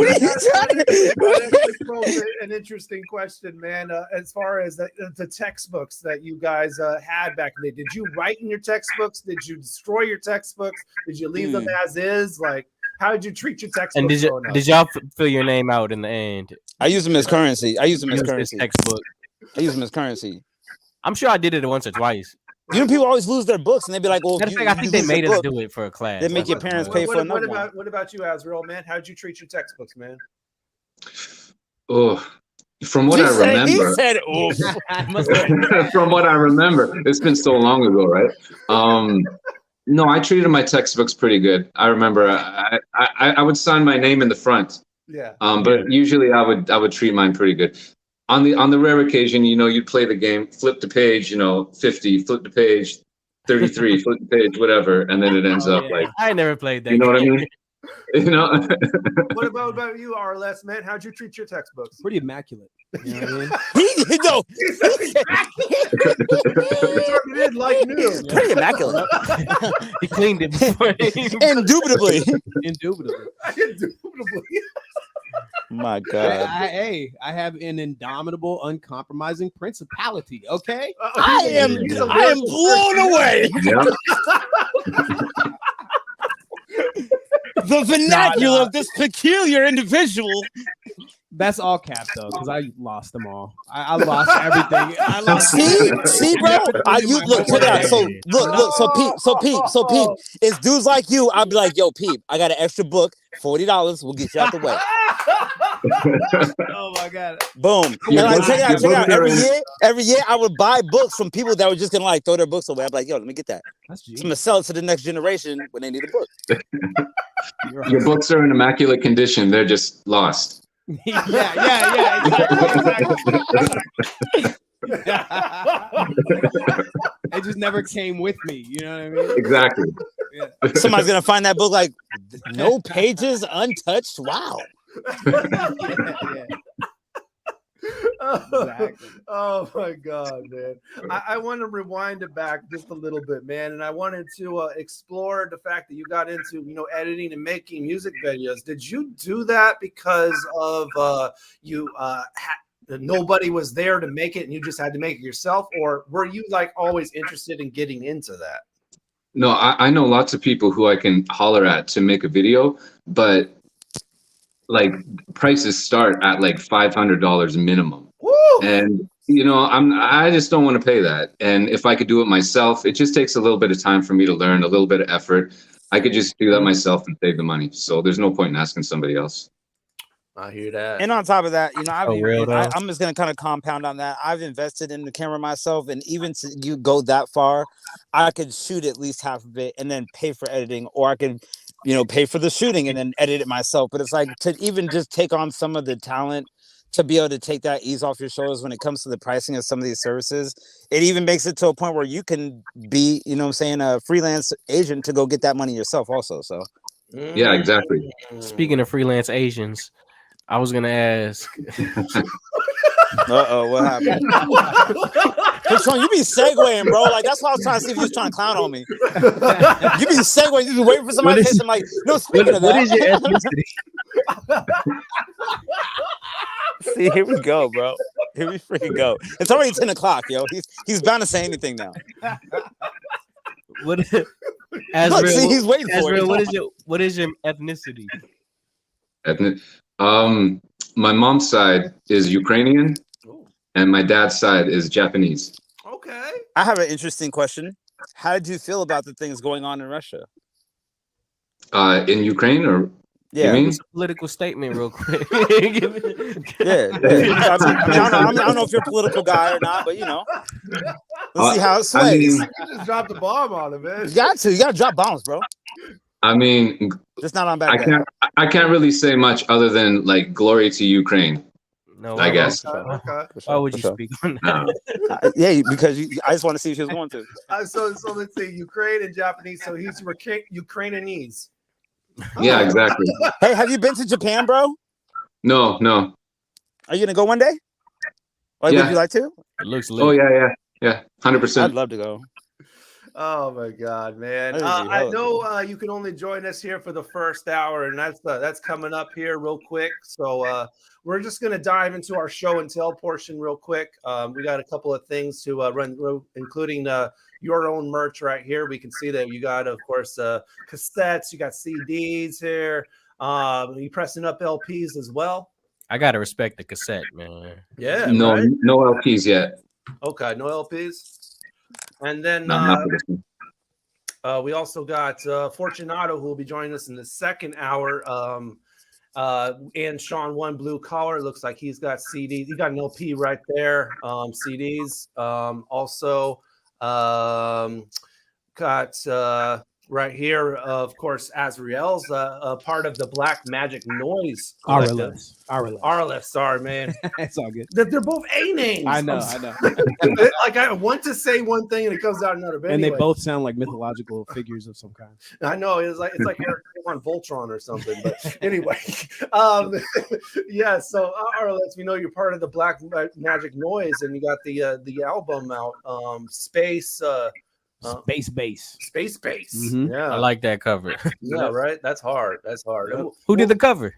are you trying to? An interesting question, man. As far as the textbooks that you guys had back in the day, did you write in your textbooks? Did you destroy your textbooks? Did you leave them as is? Like, how did you treat your textbooks? And did y'all fill your name out in the end? I use them as currency. Textbook. I use them as currency. I'm sure I did it once or twice. You know, people always lose their books, and they'd be like, "Well, I think they made us do it for a class. They make your parents pay for another one." What about you, Azrael, man? How did you treat your textbooks, man? Oh, From what I remember, he said, "Oof." from what I remember, it's been so long ago, right? No, I treated my textbooks pretty good. I remember I would sign my name in the front. Yeah. But usually I would treat mine pretty good. On the rare occasion, you'd play the game, flip the page, 50, flip the page, 33, flip the page, whatever, and then it ends up like. I never played that. You know what I game. mean? What about you, Araless, man? How'd you treat your textbooks? Pretty immaculate. You know what I mean? He did like new. Pretty immaculate. He cleaned it before. Indubitably. Indubitably. My God. I have an indomitable, uncompromising principality. Okay. I am blown away. The vernacular of this peculiar individual. That's all cap though, because I lost them all. I lost everything. I lost See, bro. Look, check it out. So Pete. It's dudes like you. I'll be like, yo, Pete, I got an extra book, $40. We'll get you out the way. Oh my God. Boom. And check it out. Every year I would buy books from people that were just gonna like throw their books away. I'm like, yo, let me get that. I'm gonna sell it to the next generation when they need a book. Your books are in immaculate condition. They're just lost. Yeah. It just never came with me. You know what I mean? Exactly. Yeah. Somebody's gonna find that book like no pages untouched. Wow. Yeah. Exactly. Oh my God, man. I want to rewind it back just a little bit, man. And I wanted to explore the fact that you got into, editing and making music videos. Did you do that because of nobody was there to make it and you just had to make it yourself? Or were you like always interested in getting into that? No, I know lots of people who I can holler at to make a video, but like prices start at like $500 minimum. Woo! And I just don't want to pay that. And if I could do it myself, it just takes a little bit of time for me to learn, a little bit of effort. I could just do that myself and save the money. So there's no point in asking somebody else. I hear that. And on top of that, I'm just gonna kind of compound on that. I've invested in the camera myself, and even to you go that far, I could shoot at least half of it and then pay for editing, or I could pay for the shooting and then edit it myself. But it's like to even just take on some of the talent to be able to take that ease off your shoulders when it comes to the pricing of some of these services. It even makes it to a point where you can be, a freelance agent to go get that money yourself also. So yeah, exactly. Speaking of freelance Asians, I was gonna ask. What happened? Patron, you be segueing, bro. Like that's why I was trying to see if you was trying to clown on me. You be segueing. You be waiting for somebody to say something like, "No, speaking of that." What is your ethnicity? See, here we go, bro. Here we freaking go. It's already 10 o'clock, yo. He's bound to say anything now. What? Look, see, he's waiting for it. What is your ethnicity? My mom's side is Ukrainian, and my dad's side is Japanese. Okay. I have an interesting question. How did you feel about the things going on in Russia? In Ukraine, or yeah, you mean? It's a political statement, real quick. Yeah. I don't know if you're a political guy or not, but let's see how it sways. You just dropped the bomb on it, man. You got to drop bombs, bro. I mean, just not on bad. I can't really say much other than like glory to Ukraine. No, I guess. Okay. Why would you speak on that? Yeah, because I just want to see if she was going to. So let's see, Ukraine and Japanese. So he's Ukrainianese. Yeah, exactly. Hey, have you been to Japan, bro? No. Are you gonna go one day? Or Yeah. would you like to? It looks lit. Oh yeah, 100%. I'd love to go. Oh my God, man! That would be I hell. know you can only join us here for the first hour, and that's coming up here real quick. So we're just gonna dive into our show and tell portion real quick. We got a couple of things to run through, including your own merch right here. We can see that you got, of course, cassettes, you got CDs here. You pressing up LPs as well. I gotta respect the cassette, man. Yeah. No, right? no LPs yet. Okay, no LPs. And then Not for this one. we also got Fortunato, who will be joining us in the second hour. And Sean One Blue Collar looks like he's got CDs. He got an LP right there. CDs. Also got right here, of course, Azrael's a part of the Black Magic Noise collective. Araless. Sorry, man. It's all good. They're both A names. I know. Like I want to say one thing and it comes out another. But And anyway. they both sound like mythological figures of some kind. I know it's like Eric on Voltron or something. But anyway, yeah. So Araless, we know you're part of the Black Magic Noise, and you got the album out, Space. Space Bass. Space Bass. Mhm. Yeah, I like that cover. Yeah, right. That's hard. Who did the cover?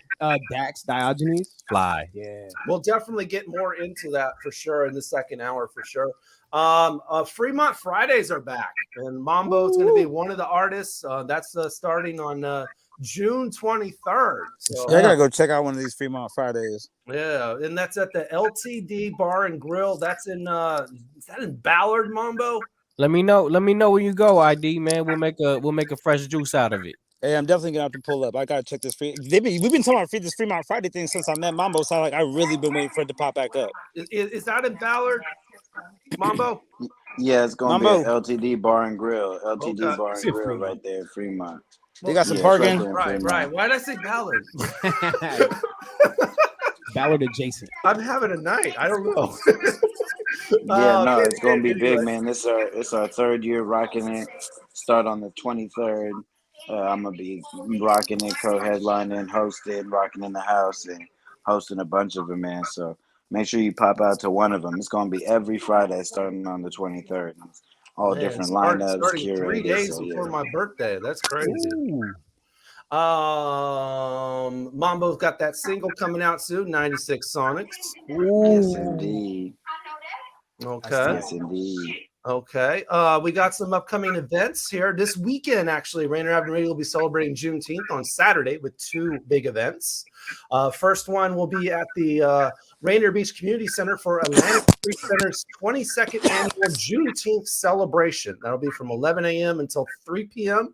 Dax Diogenes. Fly. Yeah. We'll definitely get more into that for sure in the second hour for sure. Fremont Fridays are back, and Mambo is going to be one of the artists. That's starting on June 23rd. So Yeah, I gotta go check out one of these Fremont Fridays. yeah, and that's at the LTD Bar and Grill. That's in is that in Ballard, Mambo? Let me know when you go, ID man. We'll make a fresh juice out of it. Hey, I'm definitely gonna have to pull up. I gotta check this. We've been talking about this Fremont Friday thing since I met Mambo. So like I really been waiting for it to pop back up. Is that in Ballard, Mambo? Yeah, it's going to Mambo. be at LTD Bar and Grill. LTD Okay. Bar and Grill right there in Fremont. They got some Yeah, it's parking. right there in Right, Fremont. right. Why did I say Ballard? Ballard adjacent. I'm having a night. I don't know. Yeah, no, it's gonna be big, man. It's our third year rocking it. Start on the 23rd. I'm gonna be rocking it, co-headlining, hosting, rocking in the house, and hosting a bunch of them, man. So make sure you pop out to one of them. It's gonna be every Friday, starting on the 23rd. It's all Man, different starting lineups, 3 curated. days So, before yeah. my birthday. That's crazy. Mambo's got that single coming out soon, 96 Sonics. Yes, indeed. Okay. Yes, indeed. Okay. We got some upcoming events here this weekend. Actually, Rainier Avenue Radio will be celebrating Juneteenth on Saturday with 2 big events. First one will be at the Rainier Beach Community Center for Atlantic Street Center's 22nd annual Juneteenth celebration. That'll be from 11 a.m. until 3 p.m.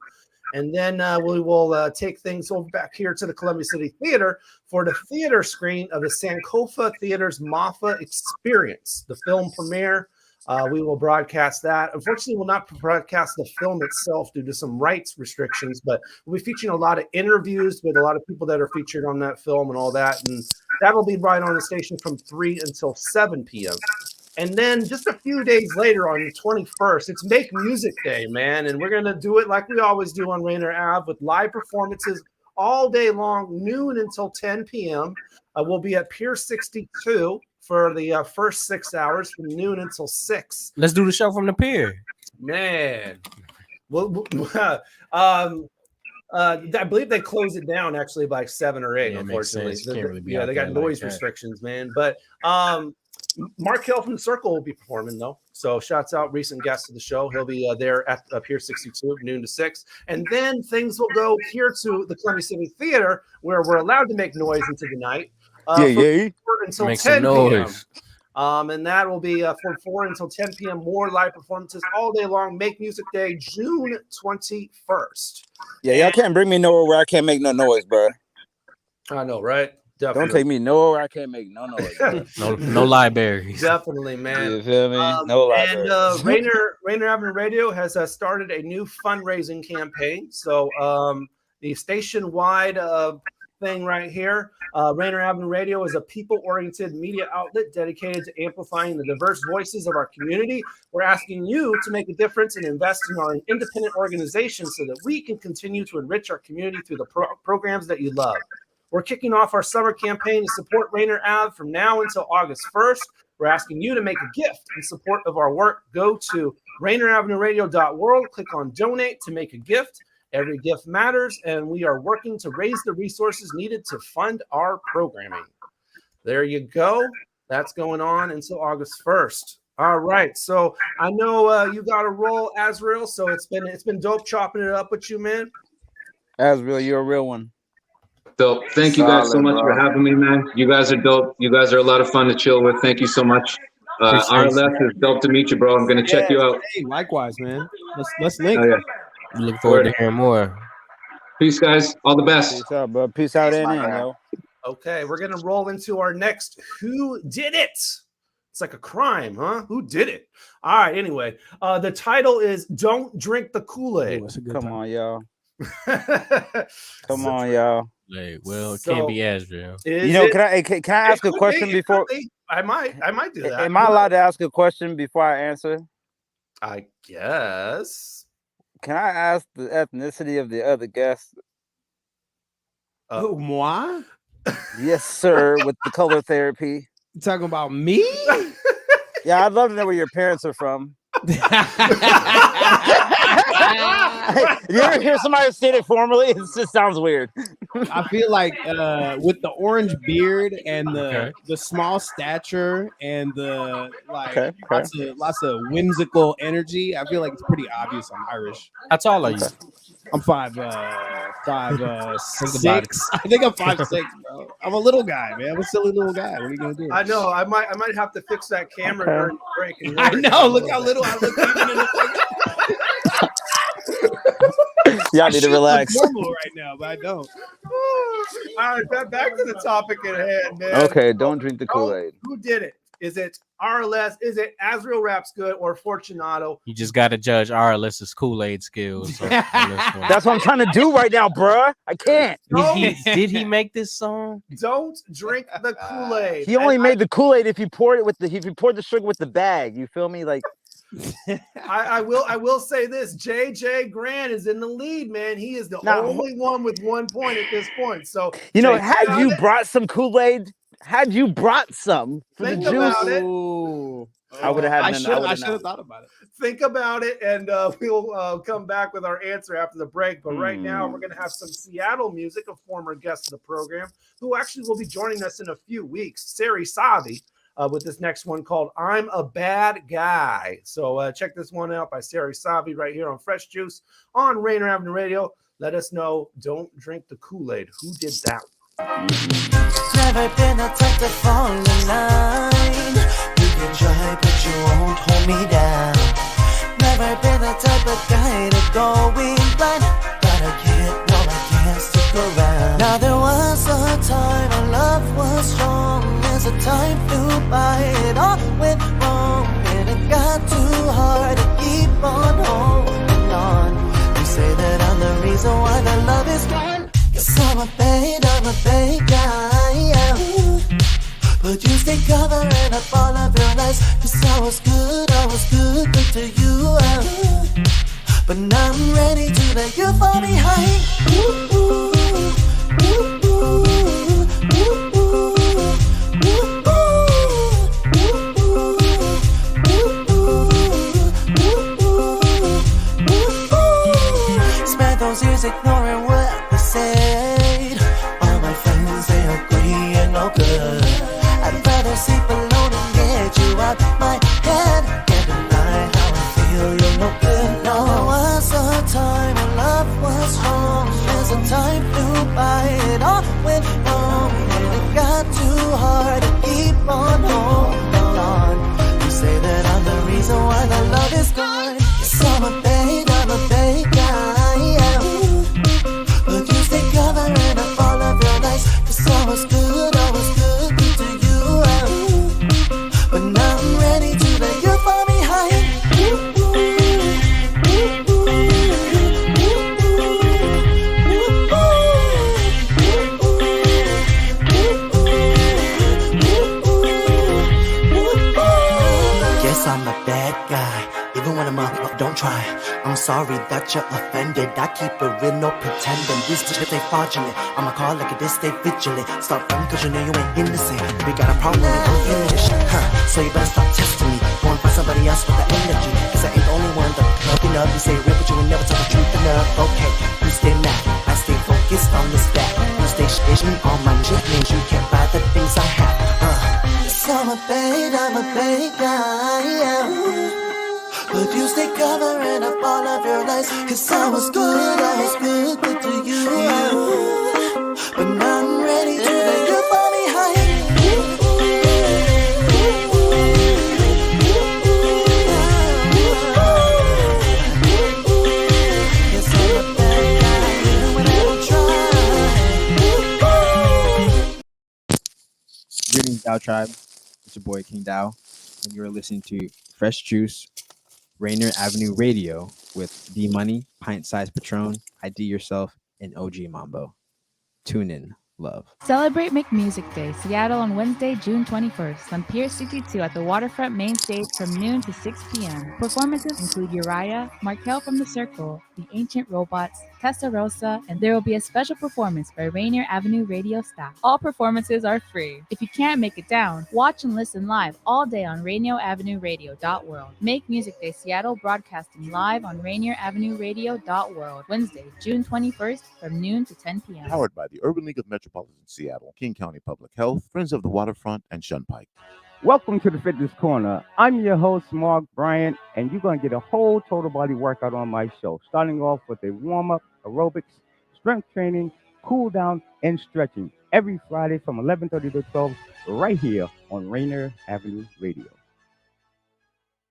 And then we will take things over back here to the Columbia City Theater for the theater screen of the Sankofa Theater's Mafa Experience, the film premiere. We will broadcast that. Unfortunately, we'll not broadcast the film itself due to some rights restrictions, but we'll be featuring a lot of interviews with a lot of people that are featured on that film and all that. And that'll be right on the station from 3 until 7 p.m. And then just a few days later on the 21st, it's Make Music Day, man. And we're going to do it like we always do on Rainier Ave with live performances all day long, noon until 10 p.m. We'll be at Pier 62 for the first 6 hours from noon until 6. Let's do the show from the pier. Man. Well, I believe they close it down actually by 7 or 8, Yeah, it makes unfortunately. sense. Can't really be Yeah, out they got there like noise that. restrictions, man. But Mark Hill from the Circle will be performing, though. So shouts out recent guest of the show. He'll be there at Pier 62, noon to 6. And then things will go here to the Columbia City Theater, where we're allowed to make noise into the night. From 4 until Make 10 some p.m. noise. And that will be from 4 until 10 p.m. More live performances all day long. Make Music Day, June 21st. Yeah, y'all can't bring me nowhere where I can't make no noise, bro. I know, right? Definitely. Don't take me nowhere I can't make no noise. Bro. No libraries. Definitely, man. You feel me? No And library. Rainier Avenue Radio has started a new fundraising campaign. So the station-wide thing right here, Rainier Avenue Radio is a people-oriented media outlet dedicated to amplifying the diverse voices of our community. We're asking you to make a difference and invest in our independent organization so that we can continue to enrich our community through the programs that you love. We're kicking off our summer campaign to support Rainier Ave from now until August 1st. We're asking you to make a gift in support of our work. Go to RainierAvenueRadio.world, click on donate to make a gift. Every gift matters, and we are working to raise the resources needed to fund our programming. There you go. That's going on until August 1st. All right. So I know you got a roll, Azrael. So it's been dope chopping it up with you, man. Azrael, you're a real one. So thank you guys so Solid, much bro. for having me, man. You guys are dope. You guys are a lot of fun to chill with. Thank you so much. Araless, is dope to meet you, bro. I'm gonna check you out. Hey, likewise, man. Let's link. Oh, yeah. Look forward to hearing more. Peace, guys. All the best. Peace out, bro. Peace out Peace, and my in, guy. yo. Okay, we're gonna roll into our next Who Did It? It's like a crime, huh? Who did it? All right, anyway. The title is Don't Drink the Kool-Aid. Come on, y'all. Come on, y'all. Like, well, it can't be Azrael. You know, can I ask a question before? I might do that. Am I allowed to ask a question before I answer? I guess. Can I ask the ethnicity of the other guest? Moi? Yes, sir, with the color therapy. You talking about me? Yeah, I'd love to know where your parents are from. You ever hear somebody say it formally? It just sounds weird. I feel like with the orange beard and the small stature and the lots of whimsical energy, I feel like it's pretty obvious I'm Irish. How tall are you? I'm 5'6". I think I'm 5'6", bro. I'm a little guy, man. I'm a silly little guy. What are you gonna do? I know. I might have to fix that camera during the break. I know. Look how little I look even in the Y'all need to relax. Normal right now, but I don't. All right, back to the topic at hand, man. Okay, don't drink the Kool-Aid. Who did it? Is it Araless? Is it AzraelRapsGood or Fortunato? You just got to judge Araless's Kool-Aid skills. That's what I'm trying to do right now, bruh. I can't. Did he make this song? Don't drink the Kool-Aid. He only made the Kool-Aid if you poured it with if you poured the sugar with the bag. You feel me? Like I will say this: JJ Grant is in the lead, man. He is the only one with 1 point at this point. So you know, had you brought some Kool-Aid, had you brought some for think the juice, about it. I would have had. I should have thought about it. Think about it, and we'll come back with our answer after the break. But right now, we're going to have some Seattle music, a former guest of the program, who actually will be joining us in a few weeks, Sari Savi, with this next one called I'm a Bad Guy. So check this one out by Sari Savi right here on Fresh Juice on Rainier Avenue Radio. Let us know, don't drink the Kool-Aid. Who did that? Never been a type to fall in line. You can try, but you won't hold me down. Never been the type of guy to go in blind, but I can't stick around. Now there was a time our love was strong. There's a time flew by, it all went wrong, and it got too hard to keep on holding on. You say that I'm the reason why the love is gone. Guess I'm a bad guy, yeah. But you stay covering up all of your lies. Cause I was good to you, but now I'm ready to let you fall behind. Spent those years ignoring what they said. All my friends, they agree and no good. I'd rather sleep alone and get you out my head. Can't deny how I feel, you're no good, no. There was a time when love was strong. There's a time flew by, it all went wrong, and it got too hard to keep on holding on. You say that I'm the reason why the love is gone. Yes, I'm a bad guy, yeah. But you stay covering up all of your lies. Cause I was good to you, but now I'm ready to let you fall behind. Yes, I'm a bad guy, even when I'm up, don't try. I'm sorry that you're offended. I keep it real, no pretending. These bitches, they fraudulent. I'ma call like a this, stay vigilant. Stop running cause you know you ain't innocent. We got a problem, we gon' end this shit, so you better stop testing me. Go and find somebody else with the energy. Cause I ain't the only one that loving up. You say real, but you will never tell the truth enough. Okay, you stay mad, I stay focused on this fact. You stay shitting on my shit, means you can't buy the things I have. Yes, I'm a bad guy, yeah. But you stay covering up all of your lies. Cause I was good to you, but now I'm ready to let you fall Tribe. It's your boy King Dow, and you're listening to Fresh Juice, Rainier Avenue Radio with D Money, Pint Size Patron, ID Yourself, and OG Mambo. Tune in. Love. Celebrate Make Music Day, Seattle on Wednesday, June 21st on Pier 62 at the Waterfront Main Stage from noon to 6 p.m. Performances include Uriah, Markel from The Circle, The Ancient Robots, Testarossa, and there will be a special performance by Rainier Avenue Radio staff. All performances are free. If you can't make it down, watch and listen live all day on RainierAvenueRadio.world. Make Music Day Seattle broadcasting live on RainierAvenueRadio.world Wednesday, June 21st from noon to 10 p.m. Powered by the Urban League of Metropolitan Seattle, King County Public Health, Friends of the Waterfront, and Shunpike. Welcome to the Fitness Corner. I'm your host, Mark Bryant, and you're going to get a whole total body workout on my show, starting off with a warm-up, aerobics, strength training, cool down, and stretching every Friday from 11:30 to 12 right here on Rainier Avenue Radio.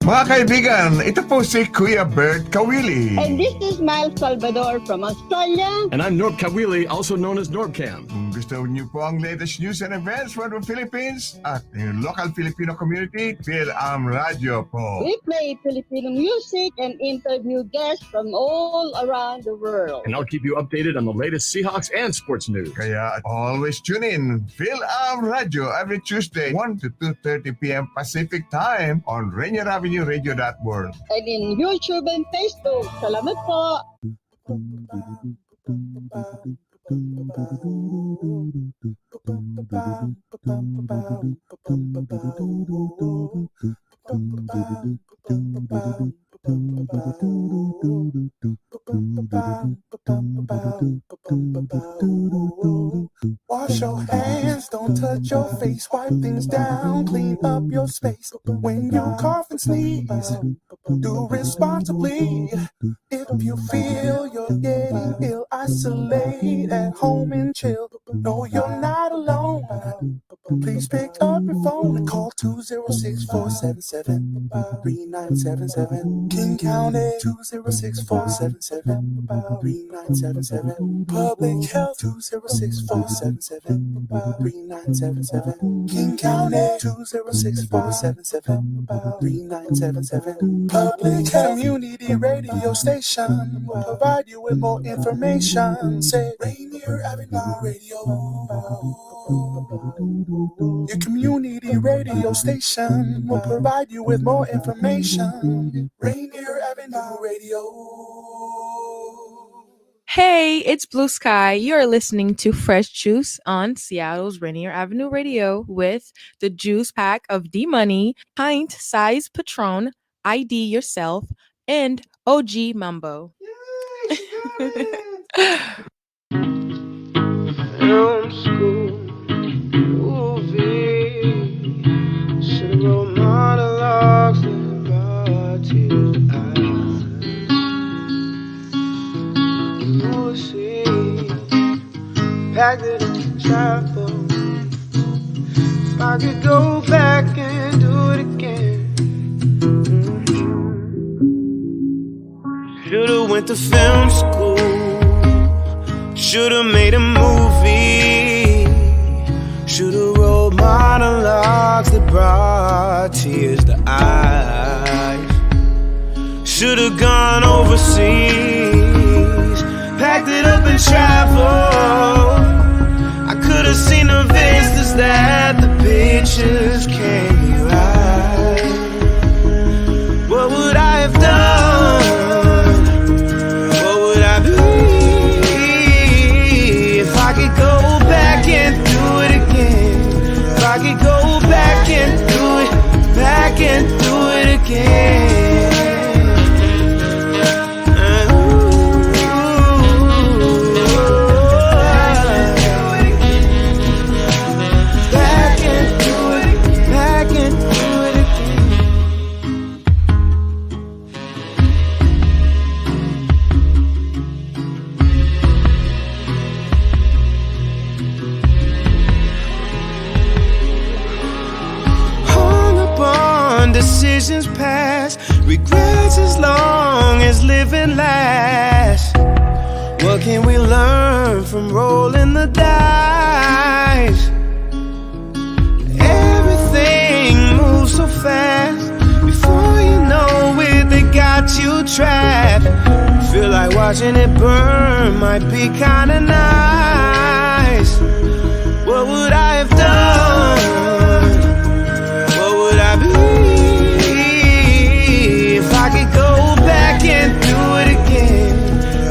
Mga kaibigan, ito po si Kuya Bert Kawili. And this is Miles Salvador from Australia. And I'm Norb Kawili, also known as Norbcam. Kung gusto niyo po ang latest news and events from the Philippines at yung local Filipino community, Radio po. We play Filipino music and interview guests from all around the world. And I'll keep you updated on the latest Seahawks and sports news. Kaya always tune in. Radio every Tuesday, 1 to 2:30 p.m. Pacific Time on Rainier Avenue Radio.world. And in YouTube and Facebook. Salamat po. Wash your hands, don't touch your face, wipe things down, clean up your space. When you cough and sneeze, do responsibly. If you feel you're getting ill, isolate at home and chill. No, you're not alone. Please pick up your phone and call 206-477-3977. King County 206-477-3977. Public Health 206-477-3977. King County 206-477-3977. Public Health Community Radio Station will provide you with more information. Say Rainier Avenue Radio. Your community radio station will provide you with more information. Rainier Avenue Radio. Hey, it's Blue Sky. You're listening to Fresh Juice on Seattle's Rainier Avenue Radio with the juice pack of D Money, Pint Size Patron, ID Yourself, and OG Mambo. Film school movie, should've wrote monologues that brought tears to eyes. You'll see, packed it in travel. If I could go back and do it again, should've went to film school. Should've made a movie. Should've wrote monologues that brought tears to eyes. Should've gone overseas, packed it up and traveled. I could've seen the vistas that the pictures can't be right. What would I have done? What would I be? If I could go back and do it again, if I could go back and do it again. Back and do it again. Decisions past, regrets as long as living lasts. What can we learn from rolling the dice? Every fast. Before you know it, they got you trapped. Feel like watching it burn might be kinda nice. What would I have done? What would I be if I could go back and do it again?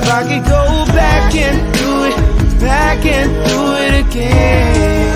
If I could go back and do it, back and do it again.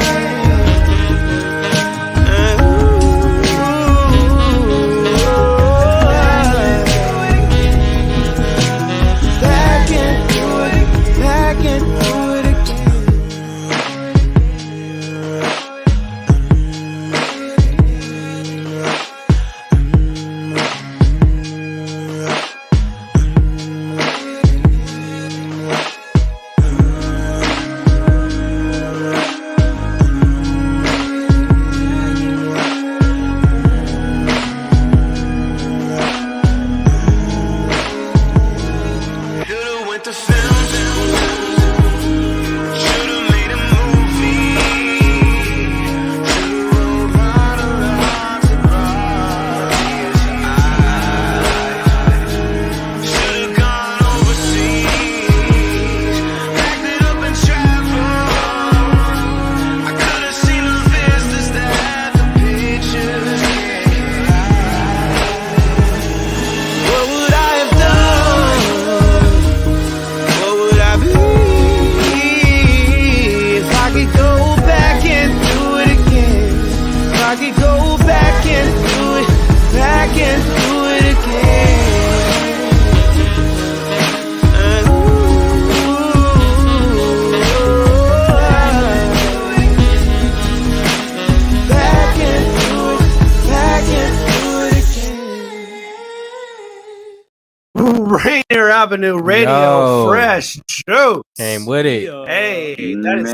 Rainier Avenue Radio, Yo. fresh juice. Came with it. Hey, that is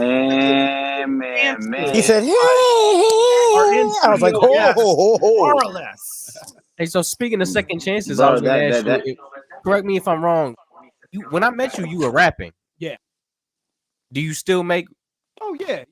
man. He said, "Hey, Our I was like, "Oh, Araless. Hey, so speaking of second chances, Bro, I was going to that- ask you, correct me if I'm wrong. When I met you, you were rapping. Yeah. Do you still make? Oh yeah.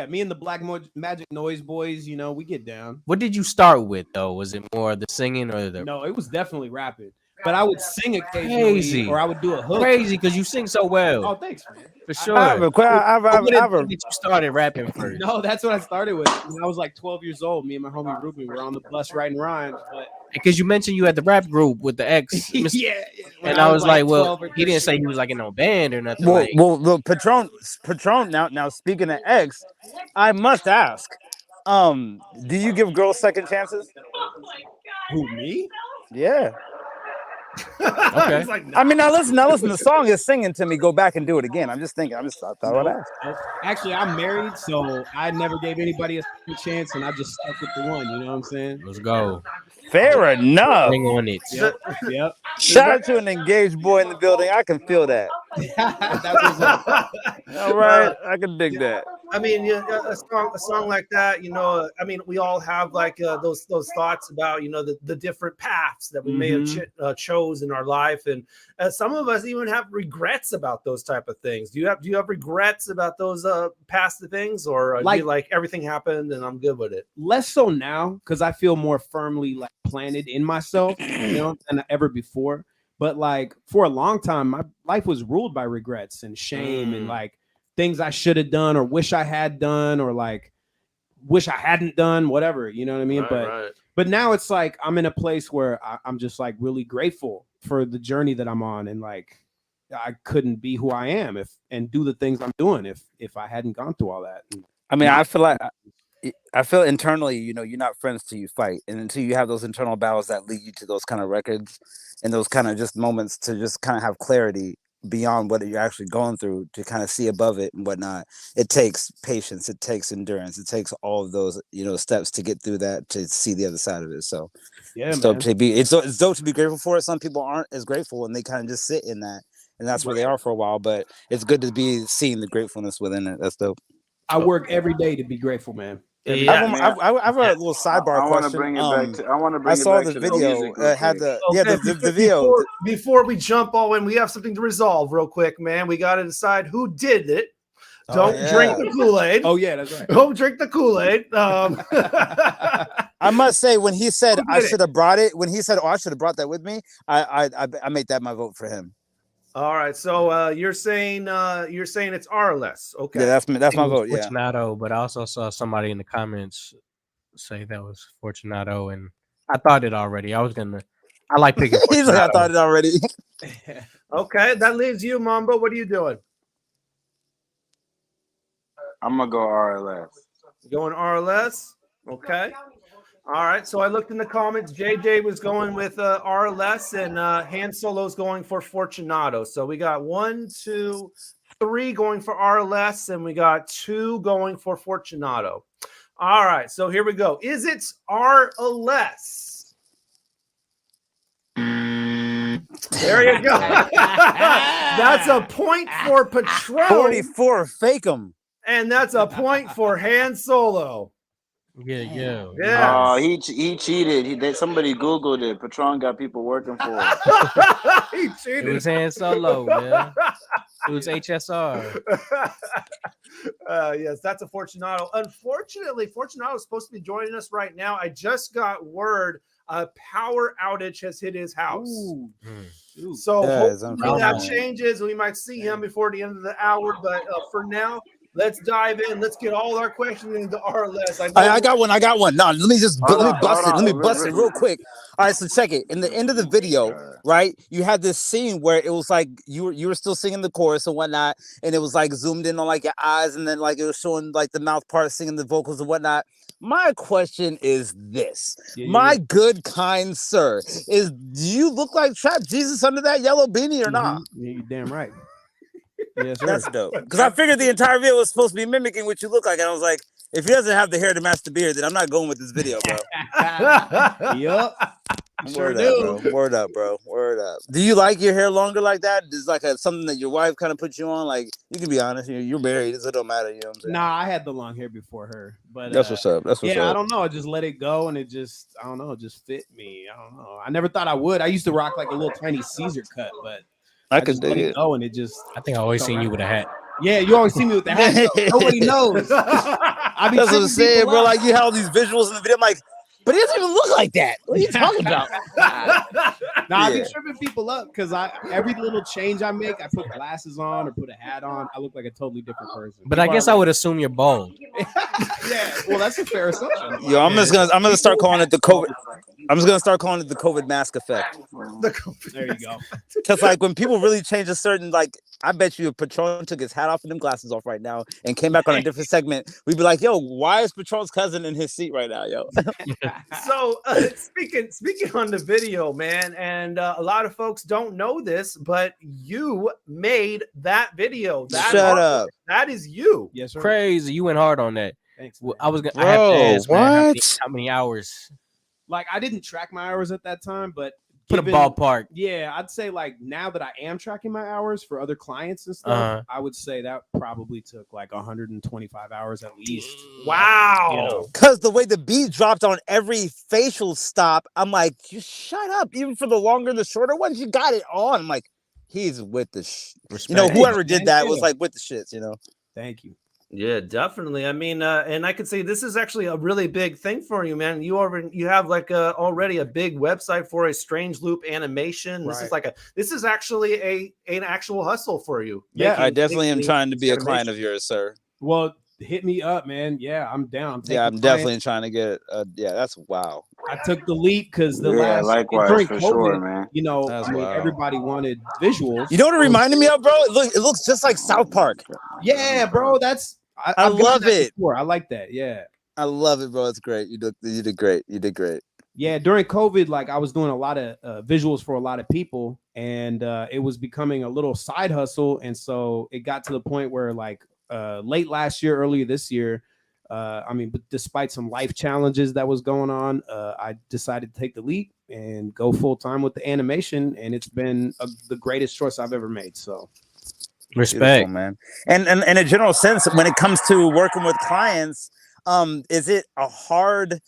Me and the Black Magic Noize boys, you know, we get down. What did you start with though? Was it more the singing or the? No, it was definitely rapping. But I would sing occasionally, Crazy. or I would do a hook. Crazy because you sing so well. Oh, thanks, man. For sure. I have a que- I have a- What I have a- did you started rapping first? No, that's what I started with. When I was like 12 years old, me and my homie Ruben were on the bus writing rhymes. But Because you mentioned you had the rap group with the ex. yeah, And I was like, well, 12 or he didn't say 13. he was like in no band or nothing. Well, like, well, Patron. Now, speaking of X, I must ask, do you give girls second chances? Who, me? Yeah. Okay. He's like, I mean, now listen. The song is singing to me. Go back and do it again. I'm just thinking. I thought I'd ask. Actually, I'm married, so I never gave anybody a second chance, and I just stuck with the one. You know what I'm saying? Let's go. Fair enough. Hang on it. Yep. Shout out to an engaged boy in the building. I can feel that. That was All right, I can dig that. I mean, a song like that, you know. I mean, we all have like those thoughts about, you know, the different paths that we may have chose in our life, and some of us even have regrets about those type of things. Do you have regrets about those past things, or like everything happened and I'm good with it? less so now because I feel more firmly like planted in myself, you know, than ever before. But like for a long time, my life was ruled by regrets and shame and like things I should have done or wish I had done or like wish I hadn't done, whatever, you know what I mean? But now it's like I'm in a place where I'm just like really grateful for the journey that I'm on, and like I couldn't be who I am and do the things I'm doing if I hadn't gone through all that. I mean, I feel internally, you know, you're not friends till you fight, and until you have those internal battles that lead you to those kind of records and those kind of just moments to just kind of have clarity beyond what you're actually going through to kind of see above it and whatnot. It takes patience, it takes endurance, it takes all of those, you know, steps to get through that to see the other side of it. So yeah, it's dope to be. It's dope to be grateful for it. Some people aren't as grateful and they kind of just sit in that, and that's where they are for a while. But it's good to be seeing the gratefulness within it. That's dope. I work every day to be grateful, man. I have a little sidebar I want to question. bring it back to. I want to bring I it saw back the to video. music real Had quick. the video. Before we jump all in, we have something to resolve real quick, man. We got to decide who did it. Don't drink the Kool-Aid. Oh yeah, that's right. Don't drink the Kool-Aid. I must say, when he said Who I did it? should have brought it, when he said, "Oh, I should have brought that with me," I made that my vote for him. All right, so you're saying it's Araless. Okay. Yeah, that's my It was vote. Yeah. Fortunato, but I also saw somebody in the comments say that was Fortunato, and I thought it already. I like picking Fortunato. He's like, I thought it already. Okay, that leaves you, Mambo. What are you doing? I'm gonna go RLS. Going Araless? Okay. All right. So I looked in the comments. JJ was going with Araless, and Han Solo's going for Fortunato. So we got 1, 2, 3 going for Araless, and we got 2 going for Fortunato. All right. So here we go. Is it Araless? There you go. That's a point for Patron. 44, fake him. And that's a point for Han Solo. Yeah. Oh, he cheated. Somebody Googled it. Patron got people working for him. He cheated. It was Han Solo, man. It was HSR. Yes, that's a Fortunato. Unfortunately, Fortunato is supposed to be joining us right now. I just got word a power outage has hit his house. So hopefully that changes. We might see him before the end of the hour. But for now, let's dive in. Let's get all our questions into Araless. I got one. No, let me bust it real quick. All right, so check it. In the end of the video, right, you had this scene where it was like you were still singing the chorus and whatnot, and it was like zoomed in on like your eyes, and then like it was showing like the mouth part singing the vocals and whatnot. My question is this, my good kind sir, do you look like Trap Jesus under that yellow beanie or not? Yeah, you're damn right. Yes, sir. That's dope. Because I figured the entire video was supposed to be mimicking what you look like, and I was like, if he doesn't have the hair to match the beard, then I'm not going with this video, bro. Yup. Word up, bro. Word up. Do you like your hair longer like that? Is like something that your wife kind of put you on? Like, you can be honest. You're married, so it don't matter. You know what I'm saying? Nah, I had the long hair before her, but that's what's up. That's what's up. I don't know. I just let it go, and it just, I don't know, it just fit me. I don't know. I never thought I would. I used to rock like a little tiny Caesar cut, but I could dig it. Oh, and it just. I think I always seen you with a hat. Yeah, you always see me with the hat. Nobody knows. That's what I'm saying, bro. Like, you had all these visuals in the video. I'm like, but he doesn't even look like that. What are you talking about? I be tripping people up because every little change I make, I put glasses on or put a hat on. I look like a totally different person. But I guess I would assume you're bald. Yeah, well, that's a fair assumption. Yo, I'm gonna start calling it the COVID. I'm just gonna start calling it the COVID mask effect. There you go. Because like when people really change a certain, like, I bet you if Patron took his hat off and them glasses off right now and came back on a different segment, we'd be like, yo, why is Patron's cousin in his seat right now, yo? So speaking on the video, man, and a lot of folks don't know this, but you made that video. Shut up. That is you. Yes, sir. Crazy. You went hard on that. Thanks. I was gonna. I have to ask, man, what? how many hours? Like, I didn't track my hours at that time, but Put a ballpark. Yeah, I'd say like now that I am tracking my hours for other clients and stuff, I would say that probably took like 125 hours at least. Wow. You know? Because the way the beat dropped on every facial stop, I'm like, you shut up. Even for the longer, the shorter ones, you got it on. I'm like, he's with the you know, whoever did that was like with the shits, you know. Thank you. Yeah, definitely. I mean, and I could say this is actually a really big thing for you, man. You have like already a big website for a Strange Loop animation. This is like this is actually an actual hustle for you. Yeah, I definitely am trying to be a client of yours, sir. Well, hit me up, man. Yeah, I'm down. Yeah, I'm definitely trying to get it. Yeah, that's wow. I took the leap because during COVID, sure, man. You know, everybody wanted visuals. You know what it reminded me of, bro? It looks just like South Park. Yeah, bro. I love it. Before. I like that. Yeah, I love it, bro. It's great. You did great. You did great. Yeah, during COVID, like I was doing a lot of visuals for a lot of people, and it was becoming a little side hustle. And so it got to the point where, like, late last year, earlier this year, but despite some life challenges that was going on, I decided to take the leap and go full time with the animation, and it's been the greatest choice I've ever made. So. Beautiful, Respect, man. And in a general sense, when it comes to working with clients, is it a hard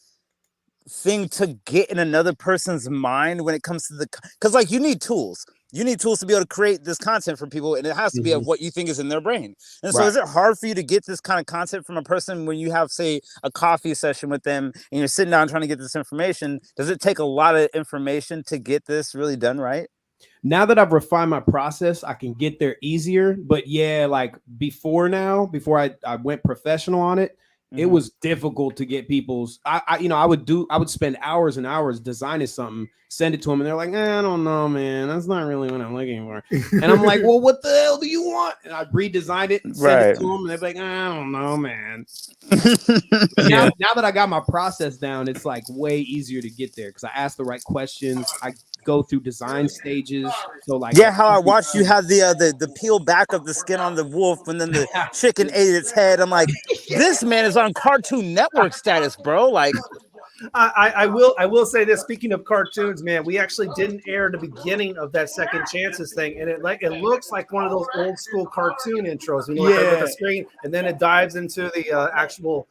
thing to get in another person's mind when it comes to because like you need tools. You need tools to be able to create this content for people, and it has to be of what you think is in their brain. And so is it hard for you to get this kind of content from a person when you have, say, a coffee session with them and you're sitting down trying to get this information? Does it take a lot of information to get this really done right? Now that I've refined my process, I can get there easier. But yeah, like before I went professional on it, it was difficult to get people's. I would spend hours and hours designing something, send it to them, and they're like, I don't know, man, that's not really what I'm looking for. And I'm like, well, what the hell do you want? And I redesigned it and send it to them, and they're like, I don't know, man. now that I got my process down, it's like way easier to get there because I ask the right questions. I go through design stages. So like, how I watched you have the peel back of the skin on the wolf, and then the chicken ate its head. I'm like, this man is on Cartoon Network status, bro. Like, I will say this. Speaking of cartoons, man, we actually didn't air the beginning of that Second Chances thing, and it looks like one of those old school cartoon intros, you know, with the screen, and then it dives into the actual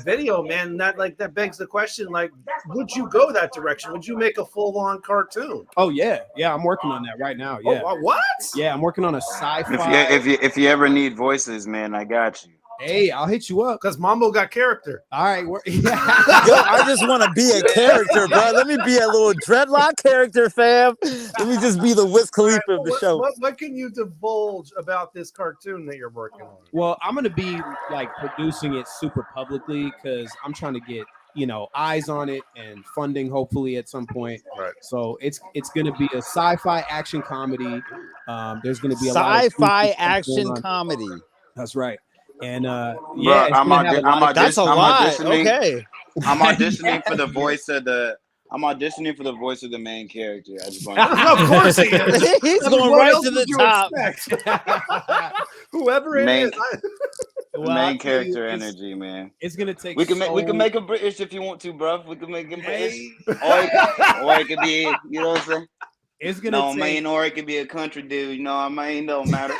video, man. That begs the question, like, would you go that direction? Would you make a full-on cartoon? Oh yeah, I'm working on that right now. Yeah. Oh, what? Yeah, I'm working on a sci-fi. If you ever need voices, man, I got you. Hey, I'll hit you up because Mambo got character. All right, Yo, I just want to be a character, bro. Let me be a little dreadlock character, fam. Let me just be the Wiz Khalifa of the show. What can you divulge about this cartoon that you're working on? Well, I'm gonna be like producing it super publicly because I'm trying to get eyes on it and funding hopefully at some point. Right. So it's gonna be a sci-fi action comedy. There's gonna be a sci-fi action comedy. That's right. And Bro, I'm that's a lot. Okay. I'm auditioning for the voice of the. I'm auditioning for the voice of the main character. I just want. Of course he is. He's going right to the top. Whoever it is. Main character energy, man. It's gonna take. We can make him British if you want to, bro. We can make him British, or it could be, you know what I'm saying. It's gonna or it could be a country dude. You know, I mean, don't matter.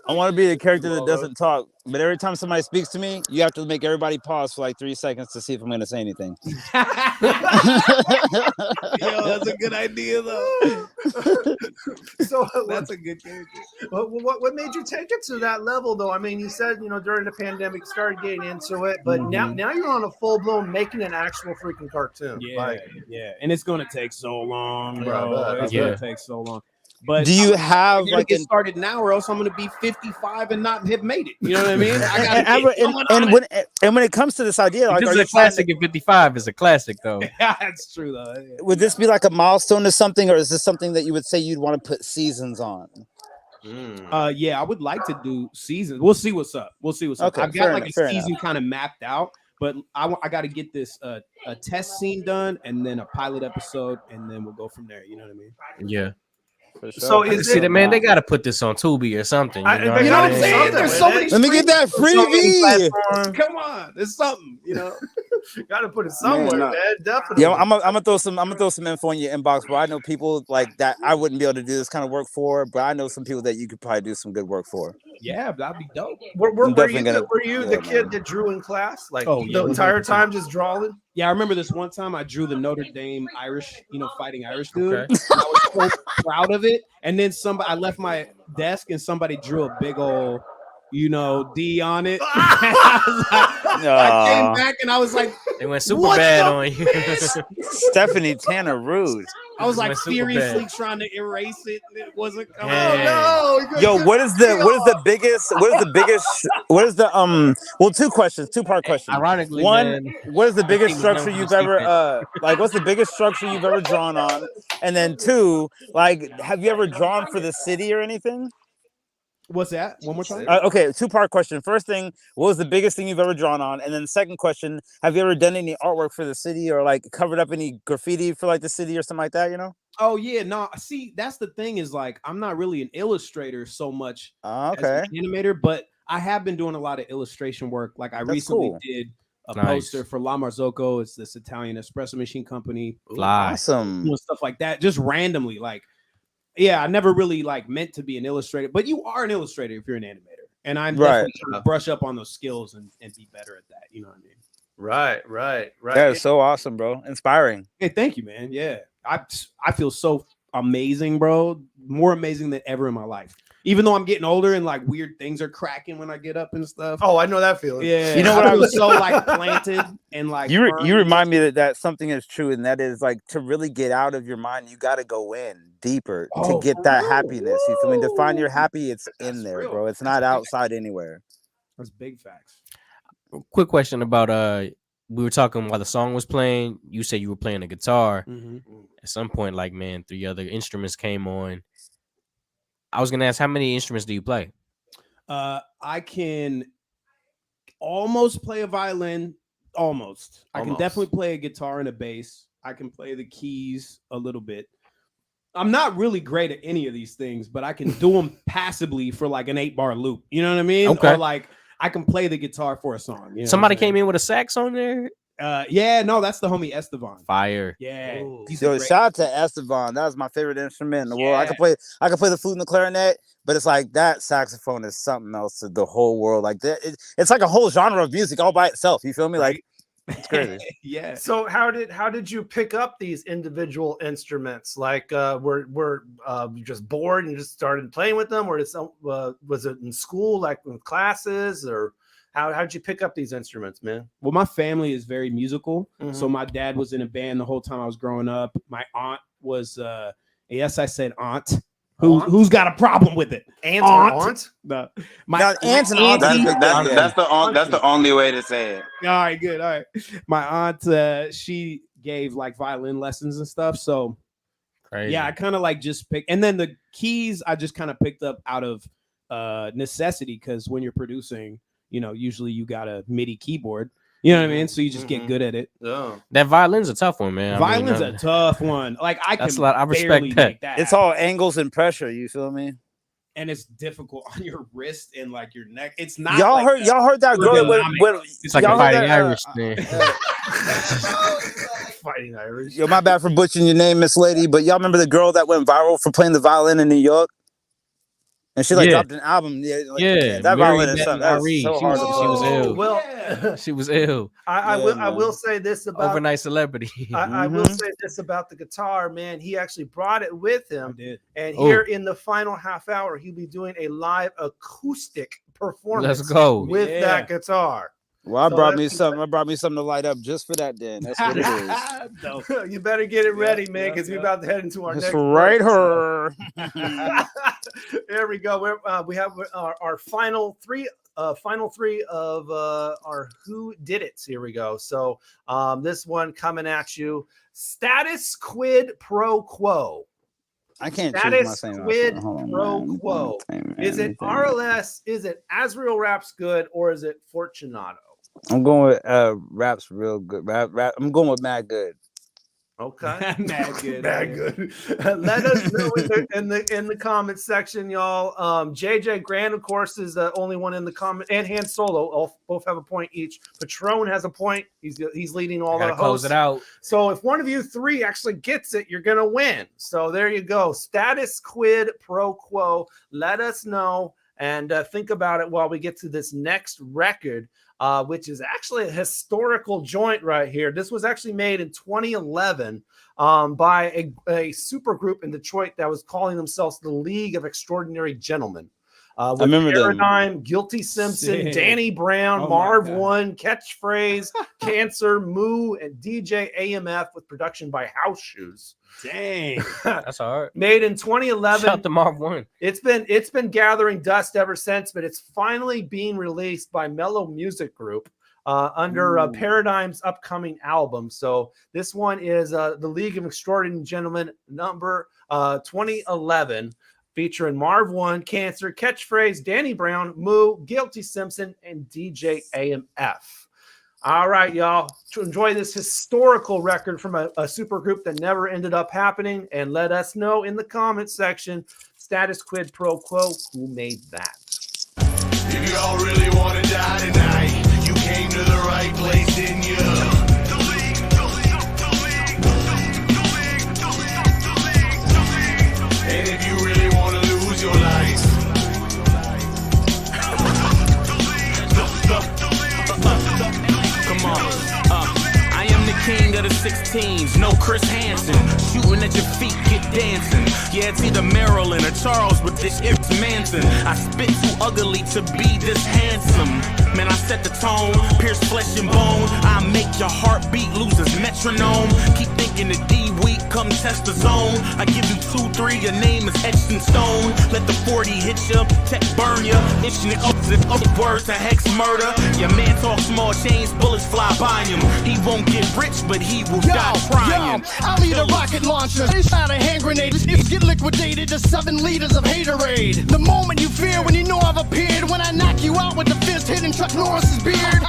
I want to be a character that doesn't talk, but every time somebody speaks to me, you have to make everybody pause for like 3 seconds to see if I'm going to say anything. Yo, that's a good idea, though. So that's a good character. What made you take it to that level, though? I mean, you said during the pandemic, started getting into it, but now you're on a full blown making an actual freaking cartoon. Yeah, and it's going to take so long, bro. It's going to take so long. But do you have like get started now, or else I'm going to be 55 and not have made it? You know what I mean? And when it comes to this idea, like, this is a classic. At 55 is a classic, though. Yeah, that's true, though. Yeah. Would this be like a milestone or something, or is this something that you would say you'd want to put seasons on? Yeah, I would like to do seasons. We'll see what's up. Okay, I've got like a season kind of mapped out, but I got to get this a test scene done, and then a pilot episode, and then we'll go from there. You know what I mean? Yeah. Sure. So man, they gotta put this on Tubi or something. You know what I'm saying? There's so many. Let me get that freebie. Come on, there's something. Gotta put it somewhere, man. Definitely. Yeah, I'm gonna throw some info in your inbox, bro. I know people like that I wouldn't be able to do this kind of work for, but I know some people that you could probably do some good work for. Yeah, that'd be dope. Were you the kid that drew in class, like the entire time just drawing? Yeah, I remember this one time I drew the Notre Dame Irish, fighting Irish dude. Okay. I was so proud of it. And then I left my desk and somebody drew a big old, D on it. I came back and I was like, they went super bad on you. Stephanie Tanner Rude. I was like furiously trying to erase it, and it wasn't coming. Oh no! Yo, what is the biggest? Well, two-part question. Ironically, one, what is the biggest structure you've ever what's the biggest structure you've ever drawn on? And then two, like, have you ever drawn for the city or anything? What's that? One more time? Okay, two-part question. First thing, what was the biggest thing you've ever drawn on? And then second question, have you ever done any artwork for the city or like covered up any graffiti for like the city or something like that, Oh yeah, no. See, that's the thing is like I'm not really an illustrator so much as an animator, but I have been doing a lot of illustration work. Like I recently did a poster for La Marzocco. It's this Italian espresso machine company. Awesome. Doing stuff like that, just randomly. Like, yeah, I never really like meant to be an illustrator, but you are an illustrator if you're an animator. And I'm definitely trying to brush up on those skills and be better at that. You know what I mean? Right. That is so awesome, bro. Inspiring. Hey, thank you, man. Yeah, I feel so amazing, bro. More amazing than ever in my life. Even though I'm getting older and like weird things are cracking when I get up and stuff. Oh, I know that feeling. Yeah, You know what I I was was so like planted and like you firm. remind me that something is true, and that is like to really get out of your mind, you got to go in deeper to get that happiness. You feel me? To find your happy, it's in there, bro. It's not outside anywhere. That's big facts. Quick question about we were talking while the song was playing. You said you were playing the guitar. At some point, like, man, 3 other instruments came on. I was gonna ask, how many instruments do you play? I can almost play a violin. Almost. I can definitely play a guitar and a bass. I can play the keys a little bit. I'm not really great at any of these things, but I can do them passively for like an 8-bar loop. You know what I mean? Okay. Or like I can play the guitar for a song. You know Somebody came in with a sax on there. Yeah, no, that's the homie Esteban. Fire. Yeah. Yo, shout out to Esteban. That was my favorite instrument in the world. I could play the flute and the clarinet, but it's like that saxophone is something else to the whole world. Like that, it's like a whole genre of music all by itself. You feel me? Like it's crazy. Yeah. So how did you pick up these individual instruments? Like were you just bored and just started playing with them, or was it in school, like with classes, or how did you pick up these instruments, man? Well, my family is very musical. Mhm. So my dad was in a band the whole time I was growing up. My aunt was yes, I said aunt. Who's got a problem with it? Aunt? No. Now, aunt and aunt. That's the only way to say it. All right, good. All right. My aunt, she gave like violin lessons and stuff. So Crazy. yeah, I kind of like just picked, and then the keys I just kind of picked up out of necessity, because when you're producing, you know, usually you got a MIDI keyboard. You know what I mean? So you just get good at it. That violin's a tough one, man. Violin's a tough one. Like I That's can a lot. I respect barely that. make that. It's all angles and pressure. You feel me? And it's difficult on your wrist and like your neck. It's not. Y'all like heard that girl? It's like a fighting Irish thing. Fighting Irish. Yo, my bad for butchering your name, Miss Lady, but y'all remember the girl that went viral for playing the violin in New York? And she like dropped an album. That violin is something. That was so hard. She was ill. Well, she was ill. I will say this about overnight celebrity. I will say this about the guitar, man. He actually brought it with him. And Oh. here in the final half hour, he'll be doing a live acoustic performance. Let's go. With that guitar. Well, I brought me something to light up just for that. Then that's what it is. You better get it ready, man, because we're about to head into our That's next right, break. her. There we go. We have our final three of our Who Did It. Here we go. So this one coming at you. Status Quid Pro Quo. I can't Status choose my same Quid outfit. Pro Quo. Is it Araless? Is it AzraelRapsGood? Or is it Fortunato? I'm going with Raps Real Good. Rap. I'm going with Mad Good. Okay. Mad good. Mad good. Let us know in the comment section, y'all. JJ Grant, of course, is the only one in the comment, and Han Solo both have a point each. Patron has a point. He's leading all the hosts. Close it out. So if one of you three actually gets it, you're gonna win. So there you go. Status Quid Pro Quo. Let us know and think about it while we get to this next record. Which is actually a historical joint right here. This was actually made in 2011 by a super group in Detroit that was calling themselves the League of Extraordinary Gentlemen. I remember them. Paradigm, Guilty Simpson, Sick. Danny Brown, Oh my Marv God. One, Catchphrase, Cancer, Moo, and DJ AMF with production by House Shoes. Dang. That's hard. Made in 2011. Shout out to Marv One. It's been gathering dust ever since, but it's finally being released by Mellow Music Group under Paradigm's upcoming album. So this one is the League of Extraordinary Gentlemen number 2011, featuring Marv One, Cancer, Catchphrase, Danny Brown, Moo, Guilty Simpson, and DJ AMF. All right, y'all. To enjoy this historical record from a super group that never ended up happening, and let us know in the comment section, Status Quid Pro Quo, who made that. If y'all really want to die tonight, you came to the right place, didn't you? And if you really want to lose your life, come on. teams, no Chris Hansen. Shooting at your feet, get dancing. Yeah, it's either Maryland or Charles, but this is Manson. I spit too ugly to be this handsome. Man, I set the tone, pierce flesh and bone. I make your heartbeat lose its metronome. Keep thinking the D weak, come test the zone. I give you 2-3, your name is etched in stone. Let the 40 hit you, tech burn you. Itching it up word to hex murder. Your man talk small chains, bullets fly by him. He won't get rich, but he will die trying. I'll eat a rocket launcher. It's not a hand grenade. Get liquidated to 7 liters of haterade. The moment you fear when you know I've appeared. When I knock you out with the fist hitting Chuck Norris's beard.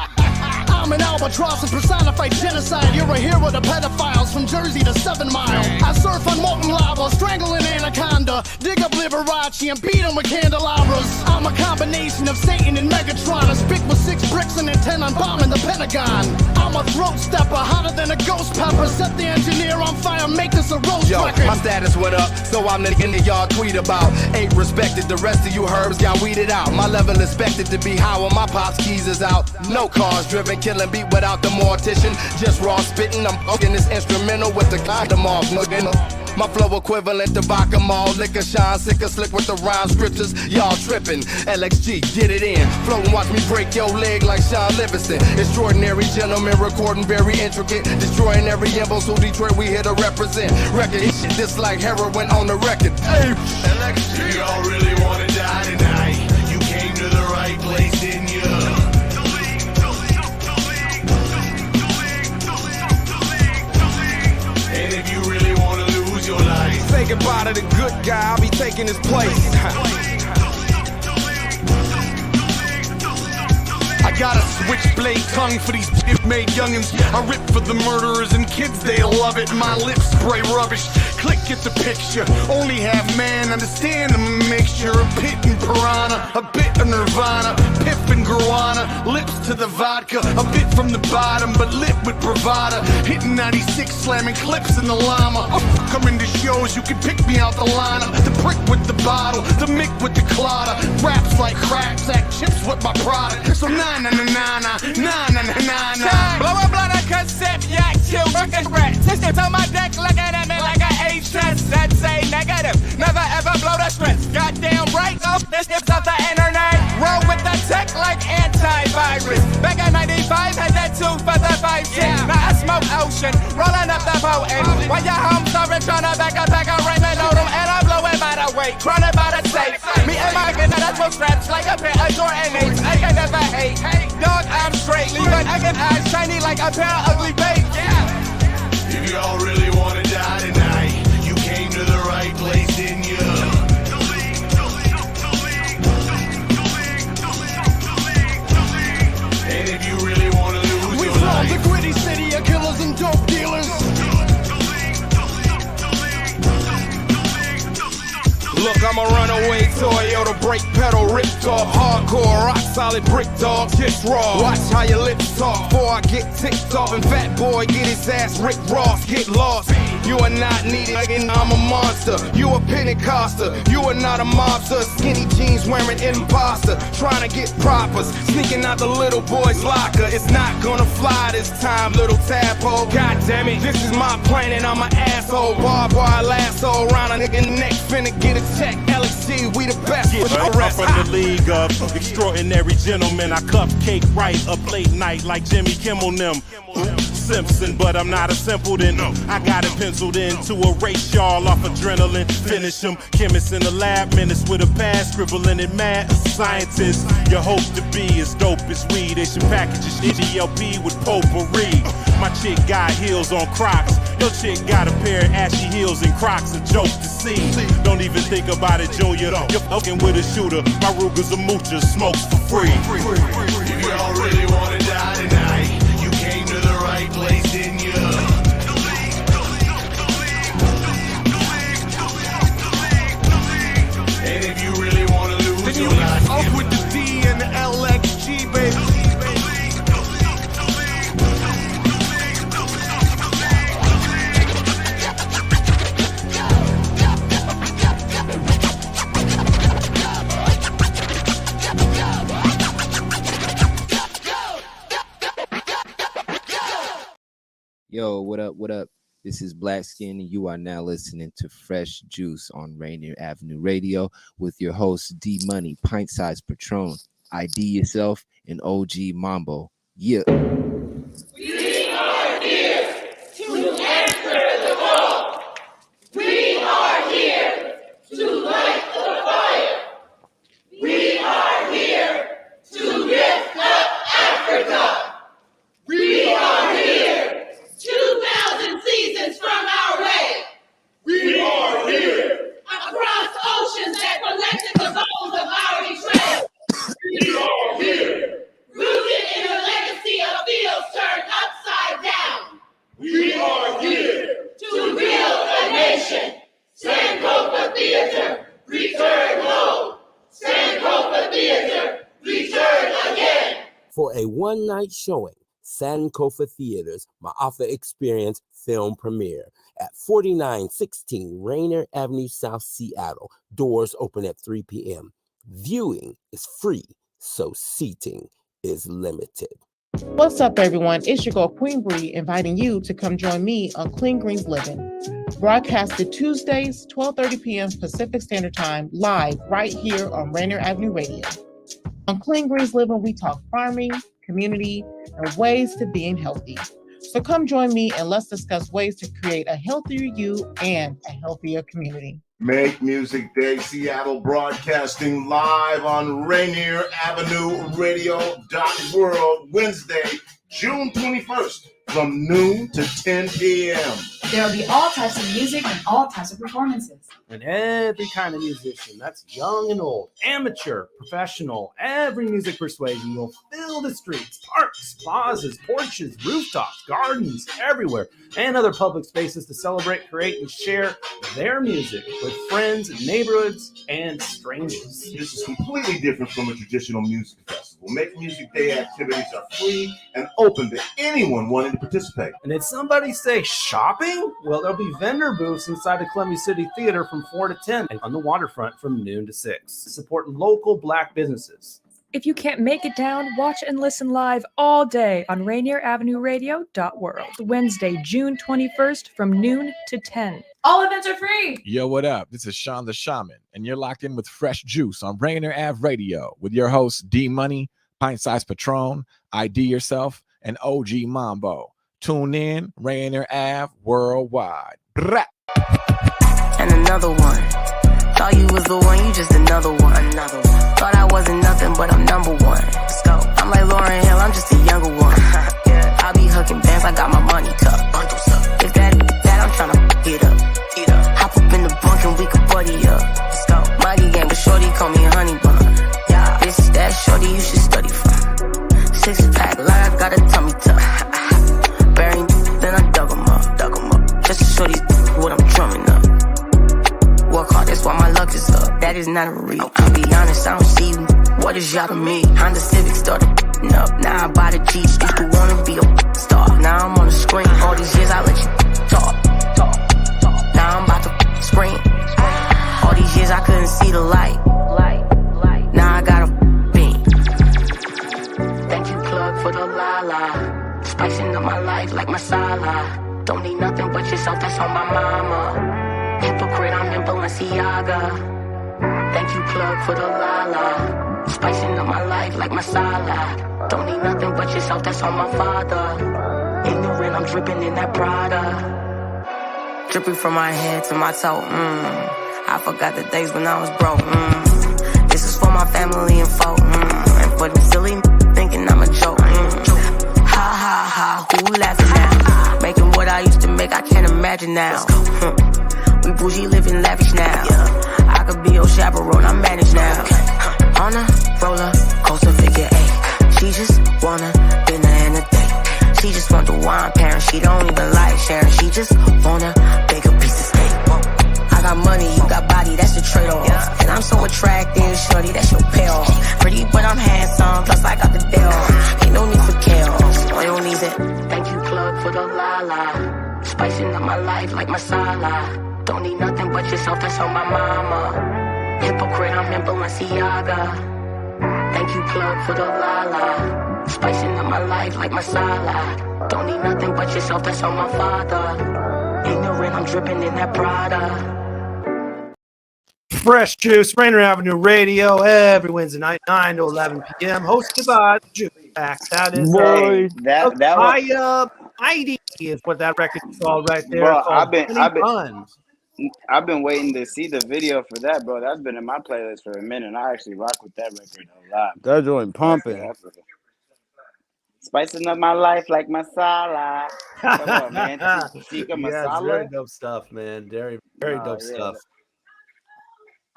I'm an albatross and personified genocide. You're a hero to pedophiles from Jersey to 7 Mile. I surf on molten lava, strangle an anaconda, dig up Liberace and beat him with candelabras. I'm a combination of Satan and Megatron. I spit with 6 bricks and intent on bombing the Pentagon. I'm a throat stepper, hotter than a ghost pepper. Set the engineer on fire, make this a roast record. My status went up, so I'm the nigga y'all tweet about. Ain't respected, the rest of you herbs got weeded out. My level expected to be high when my pop's keys is out. No cars driven, killing beat without the mortician. Just raw spitting, I'm fucking this instrumental with the condom off. My flow equivalent to vodka mall, liquor shine, sick or slick with the rhyme scriptures. Y'all tripping, LXG, get it in. Float and watch me break your leg like Sean Livingston. Extraordinary gentleman, recording very intricate. Destroying every impulse who Detroit we here to represent. Record shit, this like heroin on the record. Hey, LXG, y'all really wanna die tonight? You came to the right place, didn't you? And if you really wanna lose your life, say goodbye to the good guy, I'll be taking his place. I got a switchblade tongue for these made youngins. I rip for the murderers and kids, they love it. My lips spray rubbish. Click, get the picture. Only half man, understand the mixture of pit and piranha, a bit of nirvana, piff and guarana, lips to the vodka, a bit from the bottom, but lit with bravada. Hitting 96, slamming clips in the llama. Coming to shows, you can pick me out the lineup. The prick with the bottle, the mick with the clotter. Raps like crack, sack chips with my product. So nah. Blow a blood, I concept, yak, chill, fucking rat. System on my deck, looking at me like an H-test. That say negative, never ever blow the stress. Goddamn right, off this tips off the internet. Roll with the tech like antivirus. Back in 95, had that tooth for the 5 shit. Now I smoke ocean, rolling up the potent. While your home sorry, trying to back a Raymond Odom. And I'm blowing by the weight, crawling by the safe. Me and my gun, that's what straps like a pair of Jordan 8s. I can never hate. Hey, dog, I'm straight. Leave an ugly eyes shiny like a pair of ugly bait. Yeah. If y'all really wanna die tonight, you came to the right place, didn't you? And if you really wanna lose your life, the gritty city of killers and dope dealers. Look, I'm a runaway Toyota, brake pedal ripped off. Hardcore, rock solid brick dog, just raw. Watch how your lips talk before I get ticked off. And fat boy get his ass Rick Ross, get lost. You are not needed, I'm a monster. You a Pentecoster, you are not a mobster. Skinny jeans wearing imposter, trying to get propers. Sneaking out the little boy's locker. It's not gonna fly this time, little tadpole. God damn it, this is my planet, I'm an asshole. Barbed wire lasso around a nigga neck, finna get a check. LXG, we the best with the rest. I'm from the league of extraordinary gentlemen. I cupcake right up late night like Jimmy Kimmel them. Simpson, but I'm not a simpleton. I got it penciled in to erase y'all off adrenaline. Finish them, chemists in the lab, minutes with a pad, scribbling it mad. Scientists, you hope to be as dope as weed. They should package your GLP with potpourri. My chick got heels on Crocs. Your chick got a pair of ashy heels and Crocs. A joke to see. Don't even think about it, Junior. You're fucking with a shooter. My Ruger's a moocher, smokes for free. If y'all really wanna die tonight, you came to the right place, didn't you? And if you really wanna lose your life, up with the D and the LXG, baby. what up? What up? This is Black Skin, and you are now listening to Fresh Juice on Rainier Avenue Radio with your hosts D Money, Pint Size Patron, ID Yourself, and OG Mambo. Yeah. We are here to answer the call. We are here to light the fire. We are here to lift up Africa. We are here 2,000 seasons from our way. We are here across oceans that collected the bones of our betrayal. We are here rooted in a legacy of fields turned upside down. We are here to build a nation. Sankofa Theater, return home. Sankofa Theater, return again. For a one-night showing, Sankofa Theater's Ma'afa Experience film premiere at 4916 Rainier Avenue, South Seattle. Doors open at 3 p.m. Viewing is free, so seating is limited. What's up, everyone? It's your girl, Queen Bree, inviting you to come join me on Clean Greens Living. Broadcasted Tuesdays, 12:30 p.m. Pacific Standard Time, live right here on Rainier Avenue Radio. On Clean Greens Living, we talk farming, community, and ways to being healthy. So come join me and let's discuss ways to create a healthier you and a healthier community. Make Music Day Seattle, broadcasting live on Rainier Avenue Radio.world, Wednesday, June 21st from noon to 10 p.m. There will be all types of music and all types of performances. And every kind of musician, that's young and old, amateur, professional, every music persuasion will fill the streets, parks, plazas, porches, rooftops, gardens, everywhere, and other public spaces to celebrate, create, and share their music with friends, neighborhoods, and strangers. This is completely different from a traditional music festival. Make Music Day activities are free and open to anyone wanting to participate. And did somebody say shopping? Well, there'll be vendor booths inside the Columbia City Theater from 4 to 10 and on the waterfront from noon to 6. Support local Black businesses. If you can't make it down, watch and listen live all day on Rainier Avenue Radio.world, Wednesday, June 21st from noon to 10. All events are free. Yo, what up? This is Sean the Shaman, and you're locked in with Fresh Juice on Rainier Ave Radio with your hosts D Money, Pint Size Patron, ID Yourself, and OG Mambo. Tune in, Rainier Ave Worldwide. Brah. And another one. Thought you was the one, you just another one. Thought I wasn't nothing, but I'm number one. Let's go. I'm like Lauryn Hill, I'm just a younger one. I be hooking bands, I got my money tucked. If that I'm tryna get up. Hop up in the bunk and we can buddy up. Let's go. Mighty gang, but shorty call me a honey bun. Yeah, this is that shorty you should study from. 6-pack, like I got a tummy tuck. Burying, then I dug 'em up. Just to show these what I'm drumming up. Work hard, that's why my luck is up. That is not a real. I'll be honest, I don't see you. What is y'all to me? Honda Civic started up. Now I buy the Jeep. Used to wanna be a star. Now I'm on the screen. All these years I let you talk. Now I'm about to scream. All these years I couldn't see the light. Now I got a beam. Thank you, plug, for the la-la. Spicing up my life like masala. Don't need nothing but yourself, that's on my mama. Hypocrite, I'm in Balenciaga. Thank you, plug, for the la-la. Spicing up my life like masala. Don't need nothing but yourself, that's on my father. Ignorant, I'm dripping in that Prada. Dripping from my head to my toe. I forgot the days when I was broke. This is for my family and folk. And for them silly thinking I'm a joke. Ha ha ha, who laughing now? Making what I used to make, I can't imagine now. We bougie, living lavish now. I could be your chaperone, I'm managed now. On a roller coaster, figure 8. She just wanna dinner and a date. She just want the wine parent, she don't even like sharing. She just wanna bake a piece of steak. I got money, you got body, that's the trade-off. And I'm so attractive, shorty, that's your payoff. Pretty, but I'm handsome, plus I got the deal. Ain't no need for chaos, on your knees and thank you, plug, for the la-la. Spicing up my life like masala. Don't need nothing but yourself, that's on my mama. Hypocrite, I'm in Balenciaga. Thank you, plug, for the la-la. Spicing up my life like masala. Don't need nothing but yourself, that's on my father. Ignorant, I'm dripping in that Prada. Fresh Juice, Rainier Avenue Radio, every Wednesday night, 9 to 11 p.m. Hosted by Juice Facts. That is Hey, that was, ID is what that record is called right there. bro. Called Buns. I've been waiting to see the video for that, bro. That's been in my playlist for a minute. I actually rock with that record a lot. That joint pumping. Spicing up my life like masala. Come on, man. Tikka Yeah, it's masala. very dope stuff, man. Very dope yeah. stuff.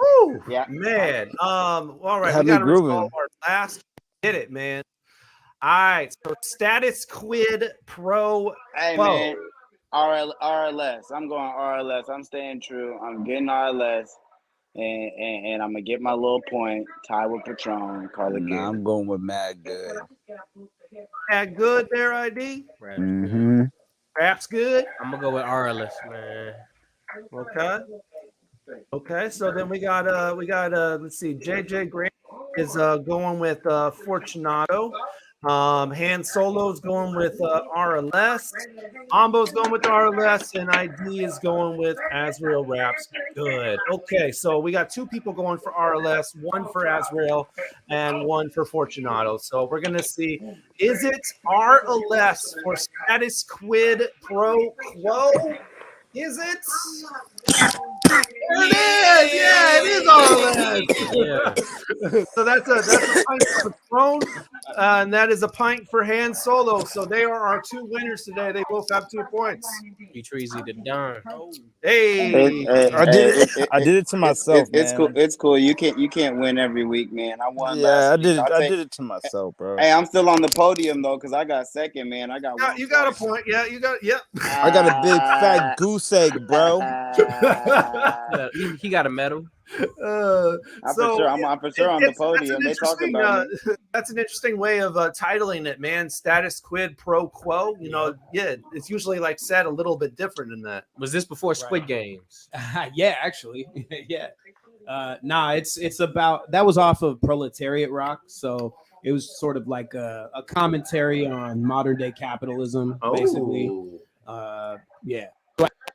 Woo, yeah, man. All right, Had we me got to resolve grooving. our last. Hit it, man. All right, so Status Quid Pro. Hey, Quo. man. RLS. I'm going RLS. I'm staying true. I'm getting RLS. And I'm going to get my little point. Tie with Patron. Call it good. I'm going with Mad Good. Mad Good there, ID? Mm-hmm. Raps Good? I'm going to go with Araless, man. Okay, so then we got let's see, JJ Grant is going with Fortunato. Han Solo's going with RLS. Mambo's going with RLS, and ID is going with AzraelRapsGood. Okay, so we got two people going for RLS, one for Azrael, and one for Fortunato. So we're gonna see, is it RLS for Status Quid Pro Quo? Is it? It is. Yeah, it is RLS. Yeah. So that's a pint for Patron, and that is a pint for Han Solo. So they are our two winners today. They both have 2 points. You treasy the darn. Hey, I did it to myself. It's man. cool. It's cool. You can't win every week, man. I won. Yeah, last I week. did it. I'll I take- did it to myself, bro. Hey, I'm still on the podium though, because I got second, man. I got one. You got a point. Yeah, you got. Yep. I got a big fat goose egg, bro. He got a medal. I'm for sure on the podium. They talking about me. That's an interesting way of titling it, man. Status Quid Pro Quo. You know, yeah, it's usually like said a little bit different than that. Was this before Squid Games? Yeah, actually. Yeah. Nah, it's about, that was off of Proletariat Rock. So it was sort of like a commentary on modern day capitalism, basically. Yeah.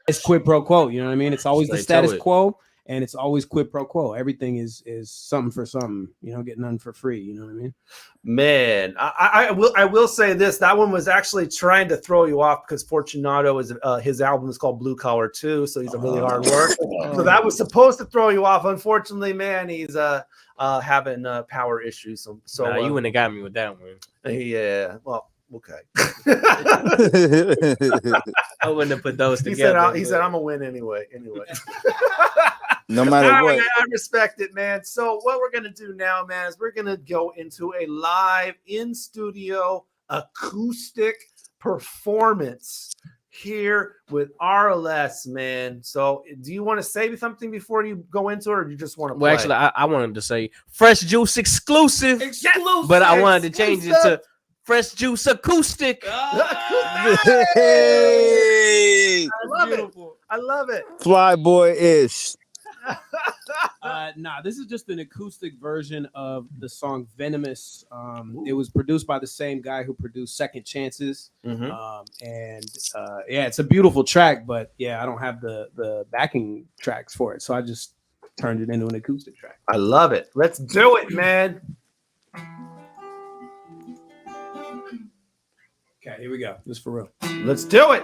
It's quid pro quo, you know what I mean? It's always the status quo, and it's always quid pro quo. Everything is something for something, you know, getting none for free, you know what I mean? Man, I will say this. That one was actually trying to throw you off because Fortunato is his album is called Blue Collar 2, so he's a really hard worker. So that was supposed to throw you off. Unfortunately, man, he's having power issues. So nah, you wouldn't have got me with that one. Yeah, well, okay. I wouldn't have put those together. He said I'm gonna win anyway. No matter what. I respect it, man. So what we're gonna do now, man, is we're gonna go into a live in studio acoustic performance here with RLS, man. So do you want to say something before you go into it, or do you just want to Well, actually, I wanted to say Fresh Juice exclusive, but I wanted to change it to Fresh Juice acoustic. Hey! I love it. Fly boy-ish. Nah, this is just an acoustic version of the song Venomous. It was produced by the same guy who produced Second Chances. Yeah, it's a beautiful track, but yeah, I don't have the backing tracks for it, so I just turned it into an acoustic track. I love it. Let's do it, man. Okay, here we go. This is for real. Let's do it.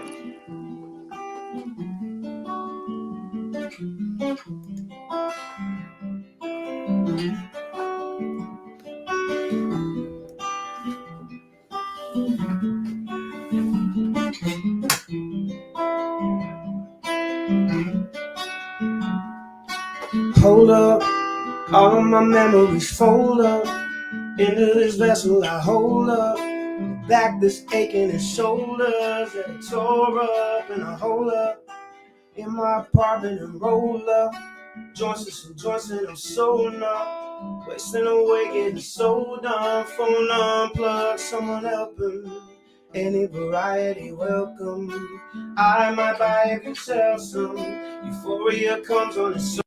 Hold up, all of my memories fold up into this vessel I hold up. Back this aching in shoulders that I tore up in a hole up in my apartment and roll up. Joints and I'm so numb, wasting away, getting so done. Phone unplugged, someone helping. Any variety welcome. I might buy if you sell some. Euphoria comes on its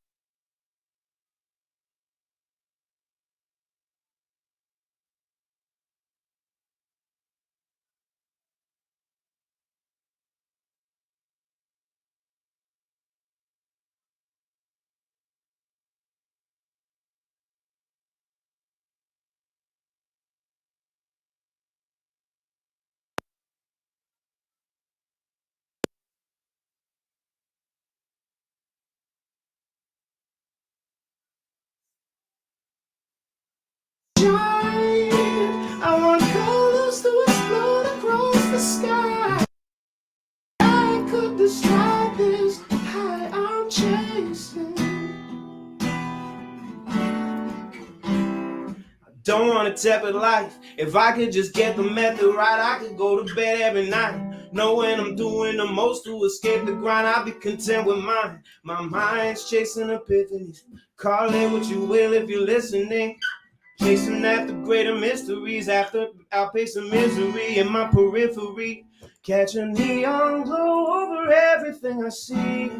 chasing. Don't want a tepid life. If I could just get the method right, I could go to bed every night knowing I'm doing the most to escape the grind. I'll be content with mine. My mind's chasing epiphanies. Call it what you will if you're listening. Chasing after greater mysteries, after outpacing misery in my periphery. Catch a neon glow over everything I see.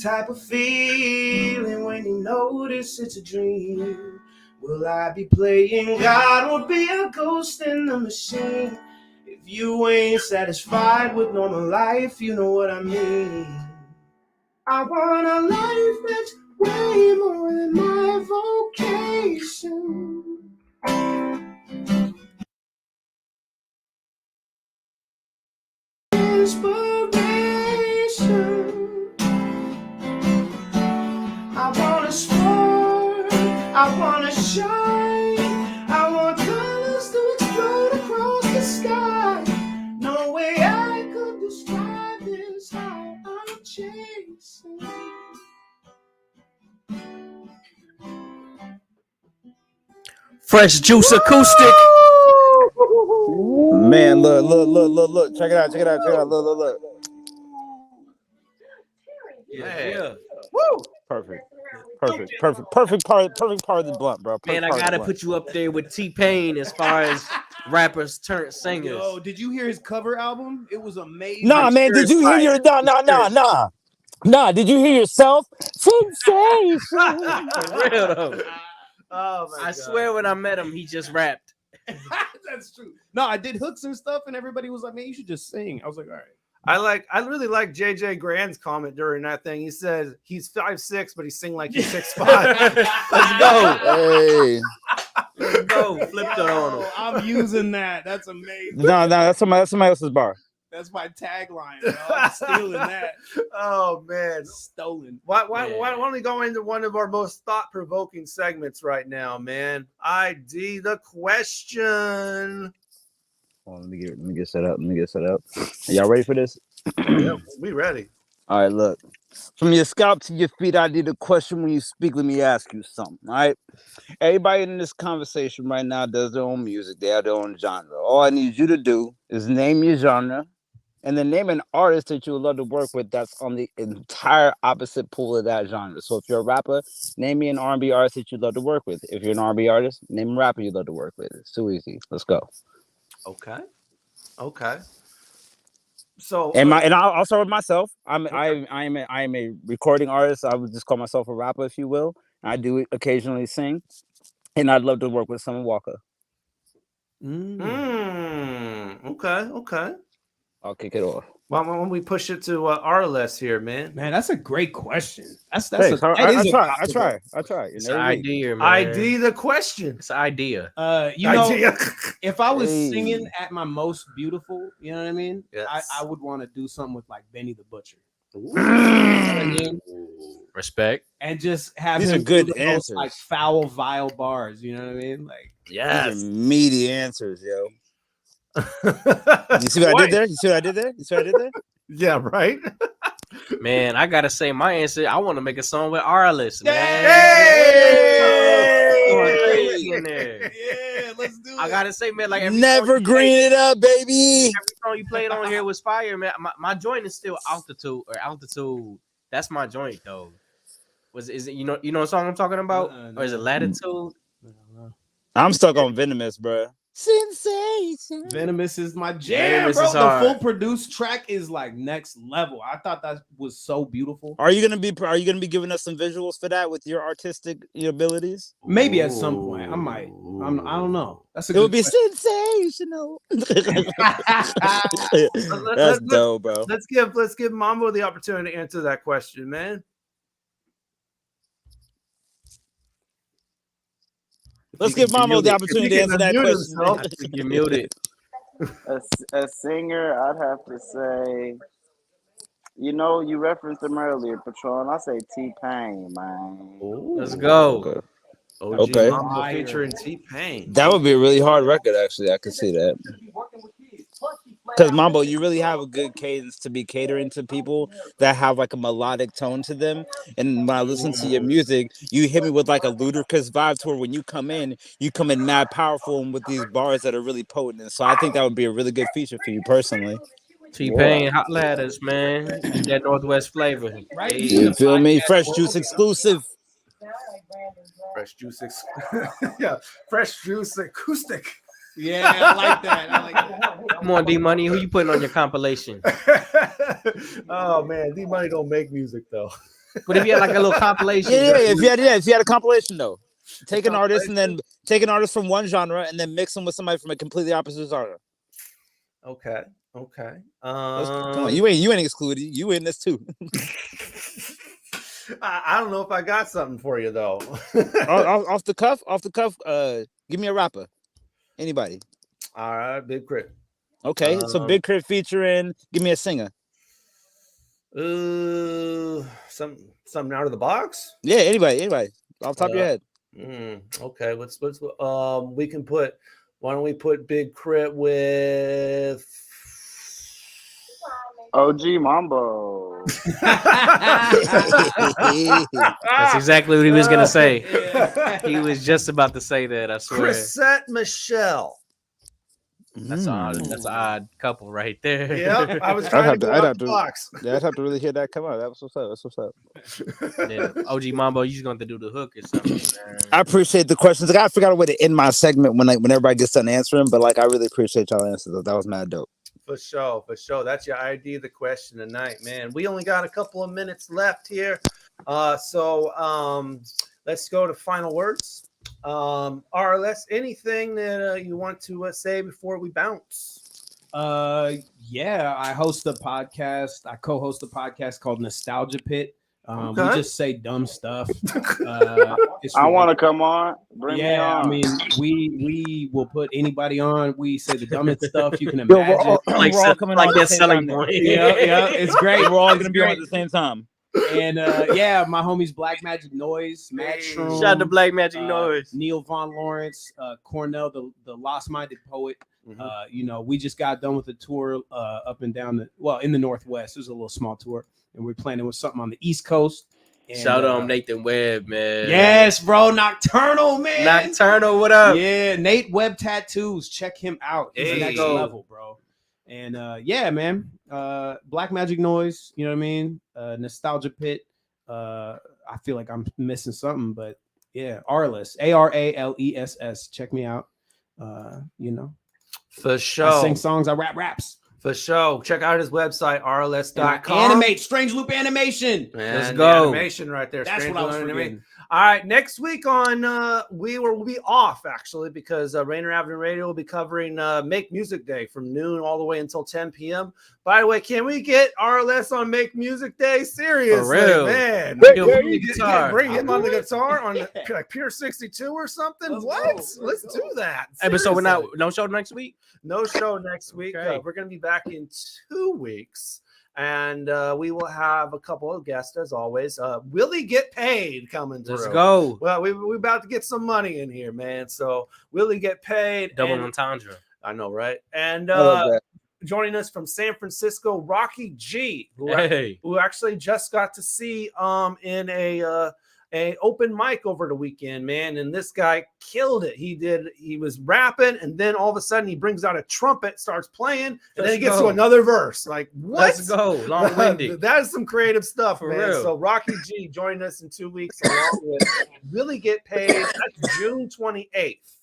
Type of feeling when you notice it's a dream. Will I be playing God or be a ghost in the machine? If you ain't satisfied with normal life, you know what I mean. I want a life that's way more than my vocation. Inspiration. I wanna soar, I wanna shine, I want colors to explode across the sky. No way I could describe this, how I'm chasing. Fresh Juice acoustic. Man, look. Check it out. Look. Yeah. Woo! Perfect part of the blunt, bro. Man, I gotta put you up there with T-Pain as far as rappers turn singers. Yo, did you hear his cover album? It was amazing. Nah, man, did you hear your Nah, did you hear yourself? Sensation. For real though. Oh my I swear when I met him, he just rapped. That's true. No, I did hooks and stuff, and everybody was like, "Man, you should just sing." I was like, "All right." I really like JJ Grand's comment during that thing. He says he's 5'6", but he sing like he's 6'5". Let's go. Hey. Let's go. Flipped it on him. I'm using that. That's amazing. No, that's somebody else's bar. That's my tagline. Bro. I'm stealing that. Oh man, stolen. Why don't we go into one of our most thought-provoking segments right now, man? ID the question. Let me get set up. Are y'all ready for this? Yeah, we ready. All right, look. From your scalp to your feet, I did a question. When you speak, let me ask you something. All right. Everybody in this conversation right now does their own music. They have their own genre. All I need you to do is name your genre and then name an artist that you would love to work with that's on the entire opposite pool of that genre. So if you're a rapper, name me an R&B artist that you'd love to work with. If you're an R&B artist, name a rapper you'd love to work with. It's too easy. Let's go. Okay. So and I'll start with myself. I am a recording artist. I would just call myself a rapper, if you will. I do occasionally sing, and I'd love to work with Summer Walker. Okay. I'll kick it off. Why don't we push it to Araless here, man? Man, that's a great question. I try. It's an idea, man. ID the question. It's an idea. If I was singing at my most beautiful, you know what I mean? Yes. I would want to do something with like Benny the Butcher. Respect. And just have These him are good do the answers. Most, like foul, vile bars. You know what I mean? Like These are meaty answers, yo. You see what I did there? Yeah, right. Man, I gotta say my answer. I want to make a song with Araless, man. Hey! Yeah, let's do it. I gotta say, man, like every Never green it up, baby. Every song you played on here was fire, man. My joint is still altitude. That's my joint though. Is it you know what song I'm talking about? Or is it latitude? I'm stuck on Venomous, bro. Sensation. Venomous is my jam, Venomous bro. is The hard. full produced track is like next level. I thought that was so beautiful. Are you gonna be giving us some visuals for that with your artistic abilities? Maybe at some point. I might. I don't know. That's a It would be question. sensational. That's dope, bro. Let's give Mambo the opportunity to answer that question, man. Let's give Mambo the opportunity to answer that question. You're muted. A singer, I'd have to say, you referenced him earlier, Patron. I say T-Pain, man. Let's go. Okay. Mambo featuring T-Pain. That would be a really hard record, actually. I could see that. Because Mambo, you really have a good cadence to be catering to people that have like a melodic tone to them. And when I listen to your music, you hit me with like a ludicrous vibe to where when you come in mad powerful and with these bars that are really potent. And so I think that would be a really good feature for you personally. T-Pain, hot ladders, man. Get that Northwest flavor. Right. You feel me? Fresh Juice exclusive. Fresh Juice, yeah, Fresh Juice acoustic. Yeah, I like that. I like that. Come on, D Money. Who you putting on your compilation? Oh man, D Money don't make music though. But if you had like a little compilation, if you had a compilation though, take an artist and then take an artist from one genre and then mix them with somebody from a completely opposite genre. Okay. Come on, you ain't excluded. You in this too. I don't know if I got something for you though. off the cuff. Give me a rapper. Anybody. All right, Big Crit. Okay, so Big Crit featuring. Give me a singer. Something out of the box. Yeah, anybody. Off the top of your head. Okay, let's we can put. Why don't we put Big Crit with OG Mambo? That's exactly what he was gonna say. He was just about to say that. I swear. Chrisette Michelle. That's an odd couple right there. Yeah, I was trying to go out the box. Yeah, I'd have to really hear that come out. That's what's up. Yeah, OG Mambo, you just going to do the hook or something. Man. I appreciate the questions. I gotta figure out a way to end my segment when everybody gets done answering. But like, I really appreciate y'all answers. That was mad dope. For sure. That's your ID the question tonight, man. We only got a couple of minutes left here. So let's go to final words. Araless, anything that you want to say before we bounce? Yeah, I host a podcast. I co-host a podcast called Nostalgia Pit. We just say dumb stuff. I want to come on. Bring me on. I mean, we will put anybody on. We say the dumbest stuff you can imagine. We're all coming on that selling point. Yeah, it's great. We're all gonna be on at the same time. And yeah, my homies Black Magic Noise, Matt Shroom, shout out to Black Magic Noise, Neil Von Lawrence, Cornell, the Lost Minded Poet. You know, we just got done with a tour up and down in the Northwest. It was a little small tour, and we're planning with something on the East Coast. And, shout out Nathan Webb, man. Yes, bro, Nocturnal, man. Nocturnal, what up? Yeah, Nate Webb Tattoos. Check him out. He's next level, bro. And yeah, man. Black Magic Noise, you know what I mean? Nostalgia Pit. I feel like I'm missing something, but yeah, Araless, ARALESS. Check me out. You know, for sure. I sing songs, I rap raps. For sure. Check out his website, araless.com. Animate, Strange Loop Animation. Let's go. Animation right there. That's Strange what I was Loop forgetting. All right, next week on we'll be off actually because Rainier Avenue Radio will be covering Make Music Day from noon all the way until 10 p.m. By the way, can we get Araless on Make Music Day? Seriously, for real, man. Bring him on the guitar on like Pure 62 or something. Let's do that. Hey, but so we're not no show next week. No show next week. Okay. We're gonna be back in 2 weeks. And we will have a couple of guests as always. Willie Get Paid coming through. Let's go. Well, we're about to get some money in here, man. So Willie Get Paid. Double entendre. I know, right? And joining us from San Francisco, Rocky G, who actually just got to see in a open mic over the weekend, man. And this guy killed it. He was rapping, and then all of a sudden he brings out a trumpet, starts playing, and then he gets to another verse. Like, what? Let's go. Long-winded. That is some creative stuff, For man. real. So Rocky G joining us in 2 weeks along with Really Get Paid. That's June 28th.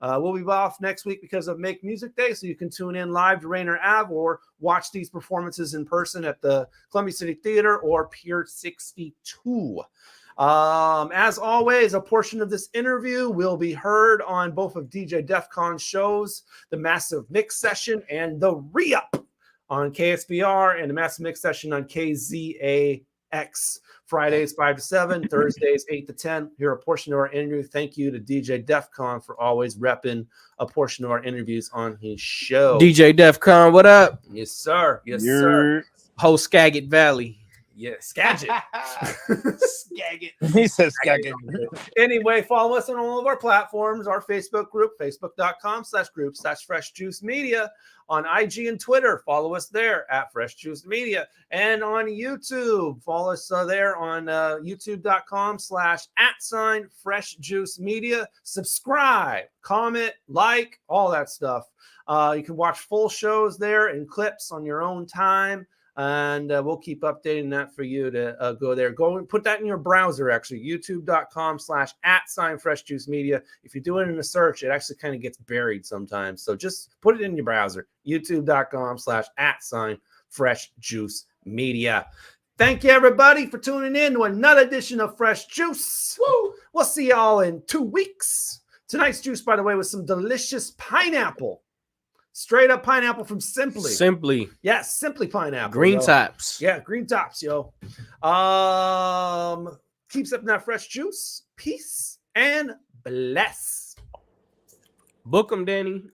We'll be off next week because of Make Music Day, so you can tune in live to Rainier Ave or watch these performances in person at the Columbia City Theater or Pier 62. As always, a portion of this interview will be heard on both of DJ Defcon's shows, the Massive Mix Session and the Re-Up on KSBR, and the Massive Mix Session on KZAX. Fridays 5 to 7, Thursdays 8 to 10. Hear a portion of our interview. Thank you to DJ Defcon for always repping a portion of our interviews on his show. DJ Defcon, what up? Yes, sir. Yes, sir. Whole Skagit Valley. Yeah, Skagit. Skagit. He says Skagit. Anyway, follow us on all of our platforms, our Facebook group, facebook.com/group/freshjuicemedia. On IG and Twitter, follow us there at Fresh Juice Media. And on YouTube, follow us there on youtube.com/@FreshJuiceMedia. Subscribe, comment, like, all that stuff. You can watch full shows there and clips on your own time. And we'll keep updating that for you to go there. Go and put that in your browser, actually, youtube.com/@FreshJuiceMedia. If you do it in a search, it actually kind of gets buried sometimes. So just put it in your browser, youtube.com/@FreshJuiceMedia. Thank you, everybody, for tuning in to another edition of Fresh Juice. Woo! We'll see y'all in 2 weeks. Tonight's juice, by the way, was some delicious pineapple. Straight up pineapple from Simply. Simply. Yeah, Simply pineapple. Green tops. Yeah, green tops, yo. Keeps up in that fresh juice. Peace and bless. Book them, Danny.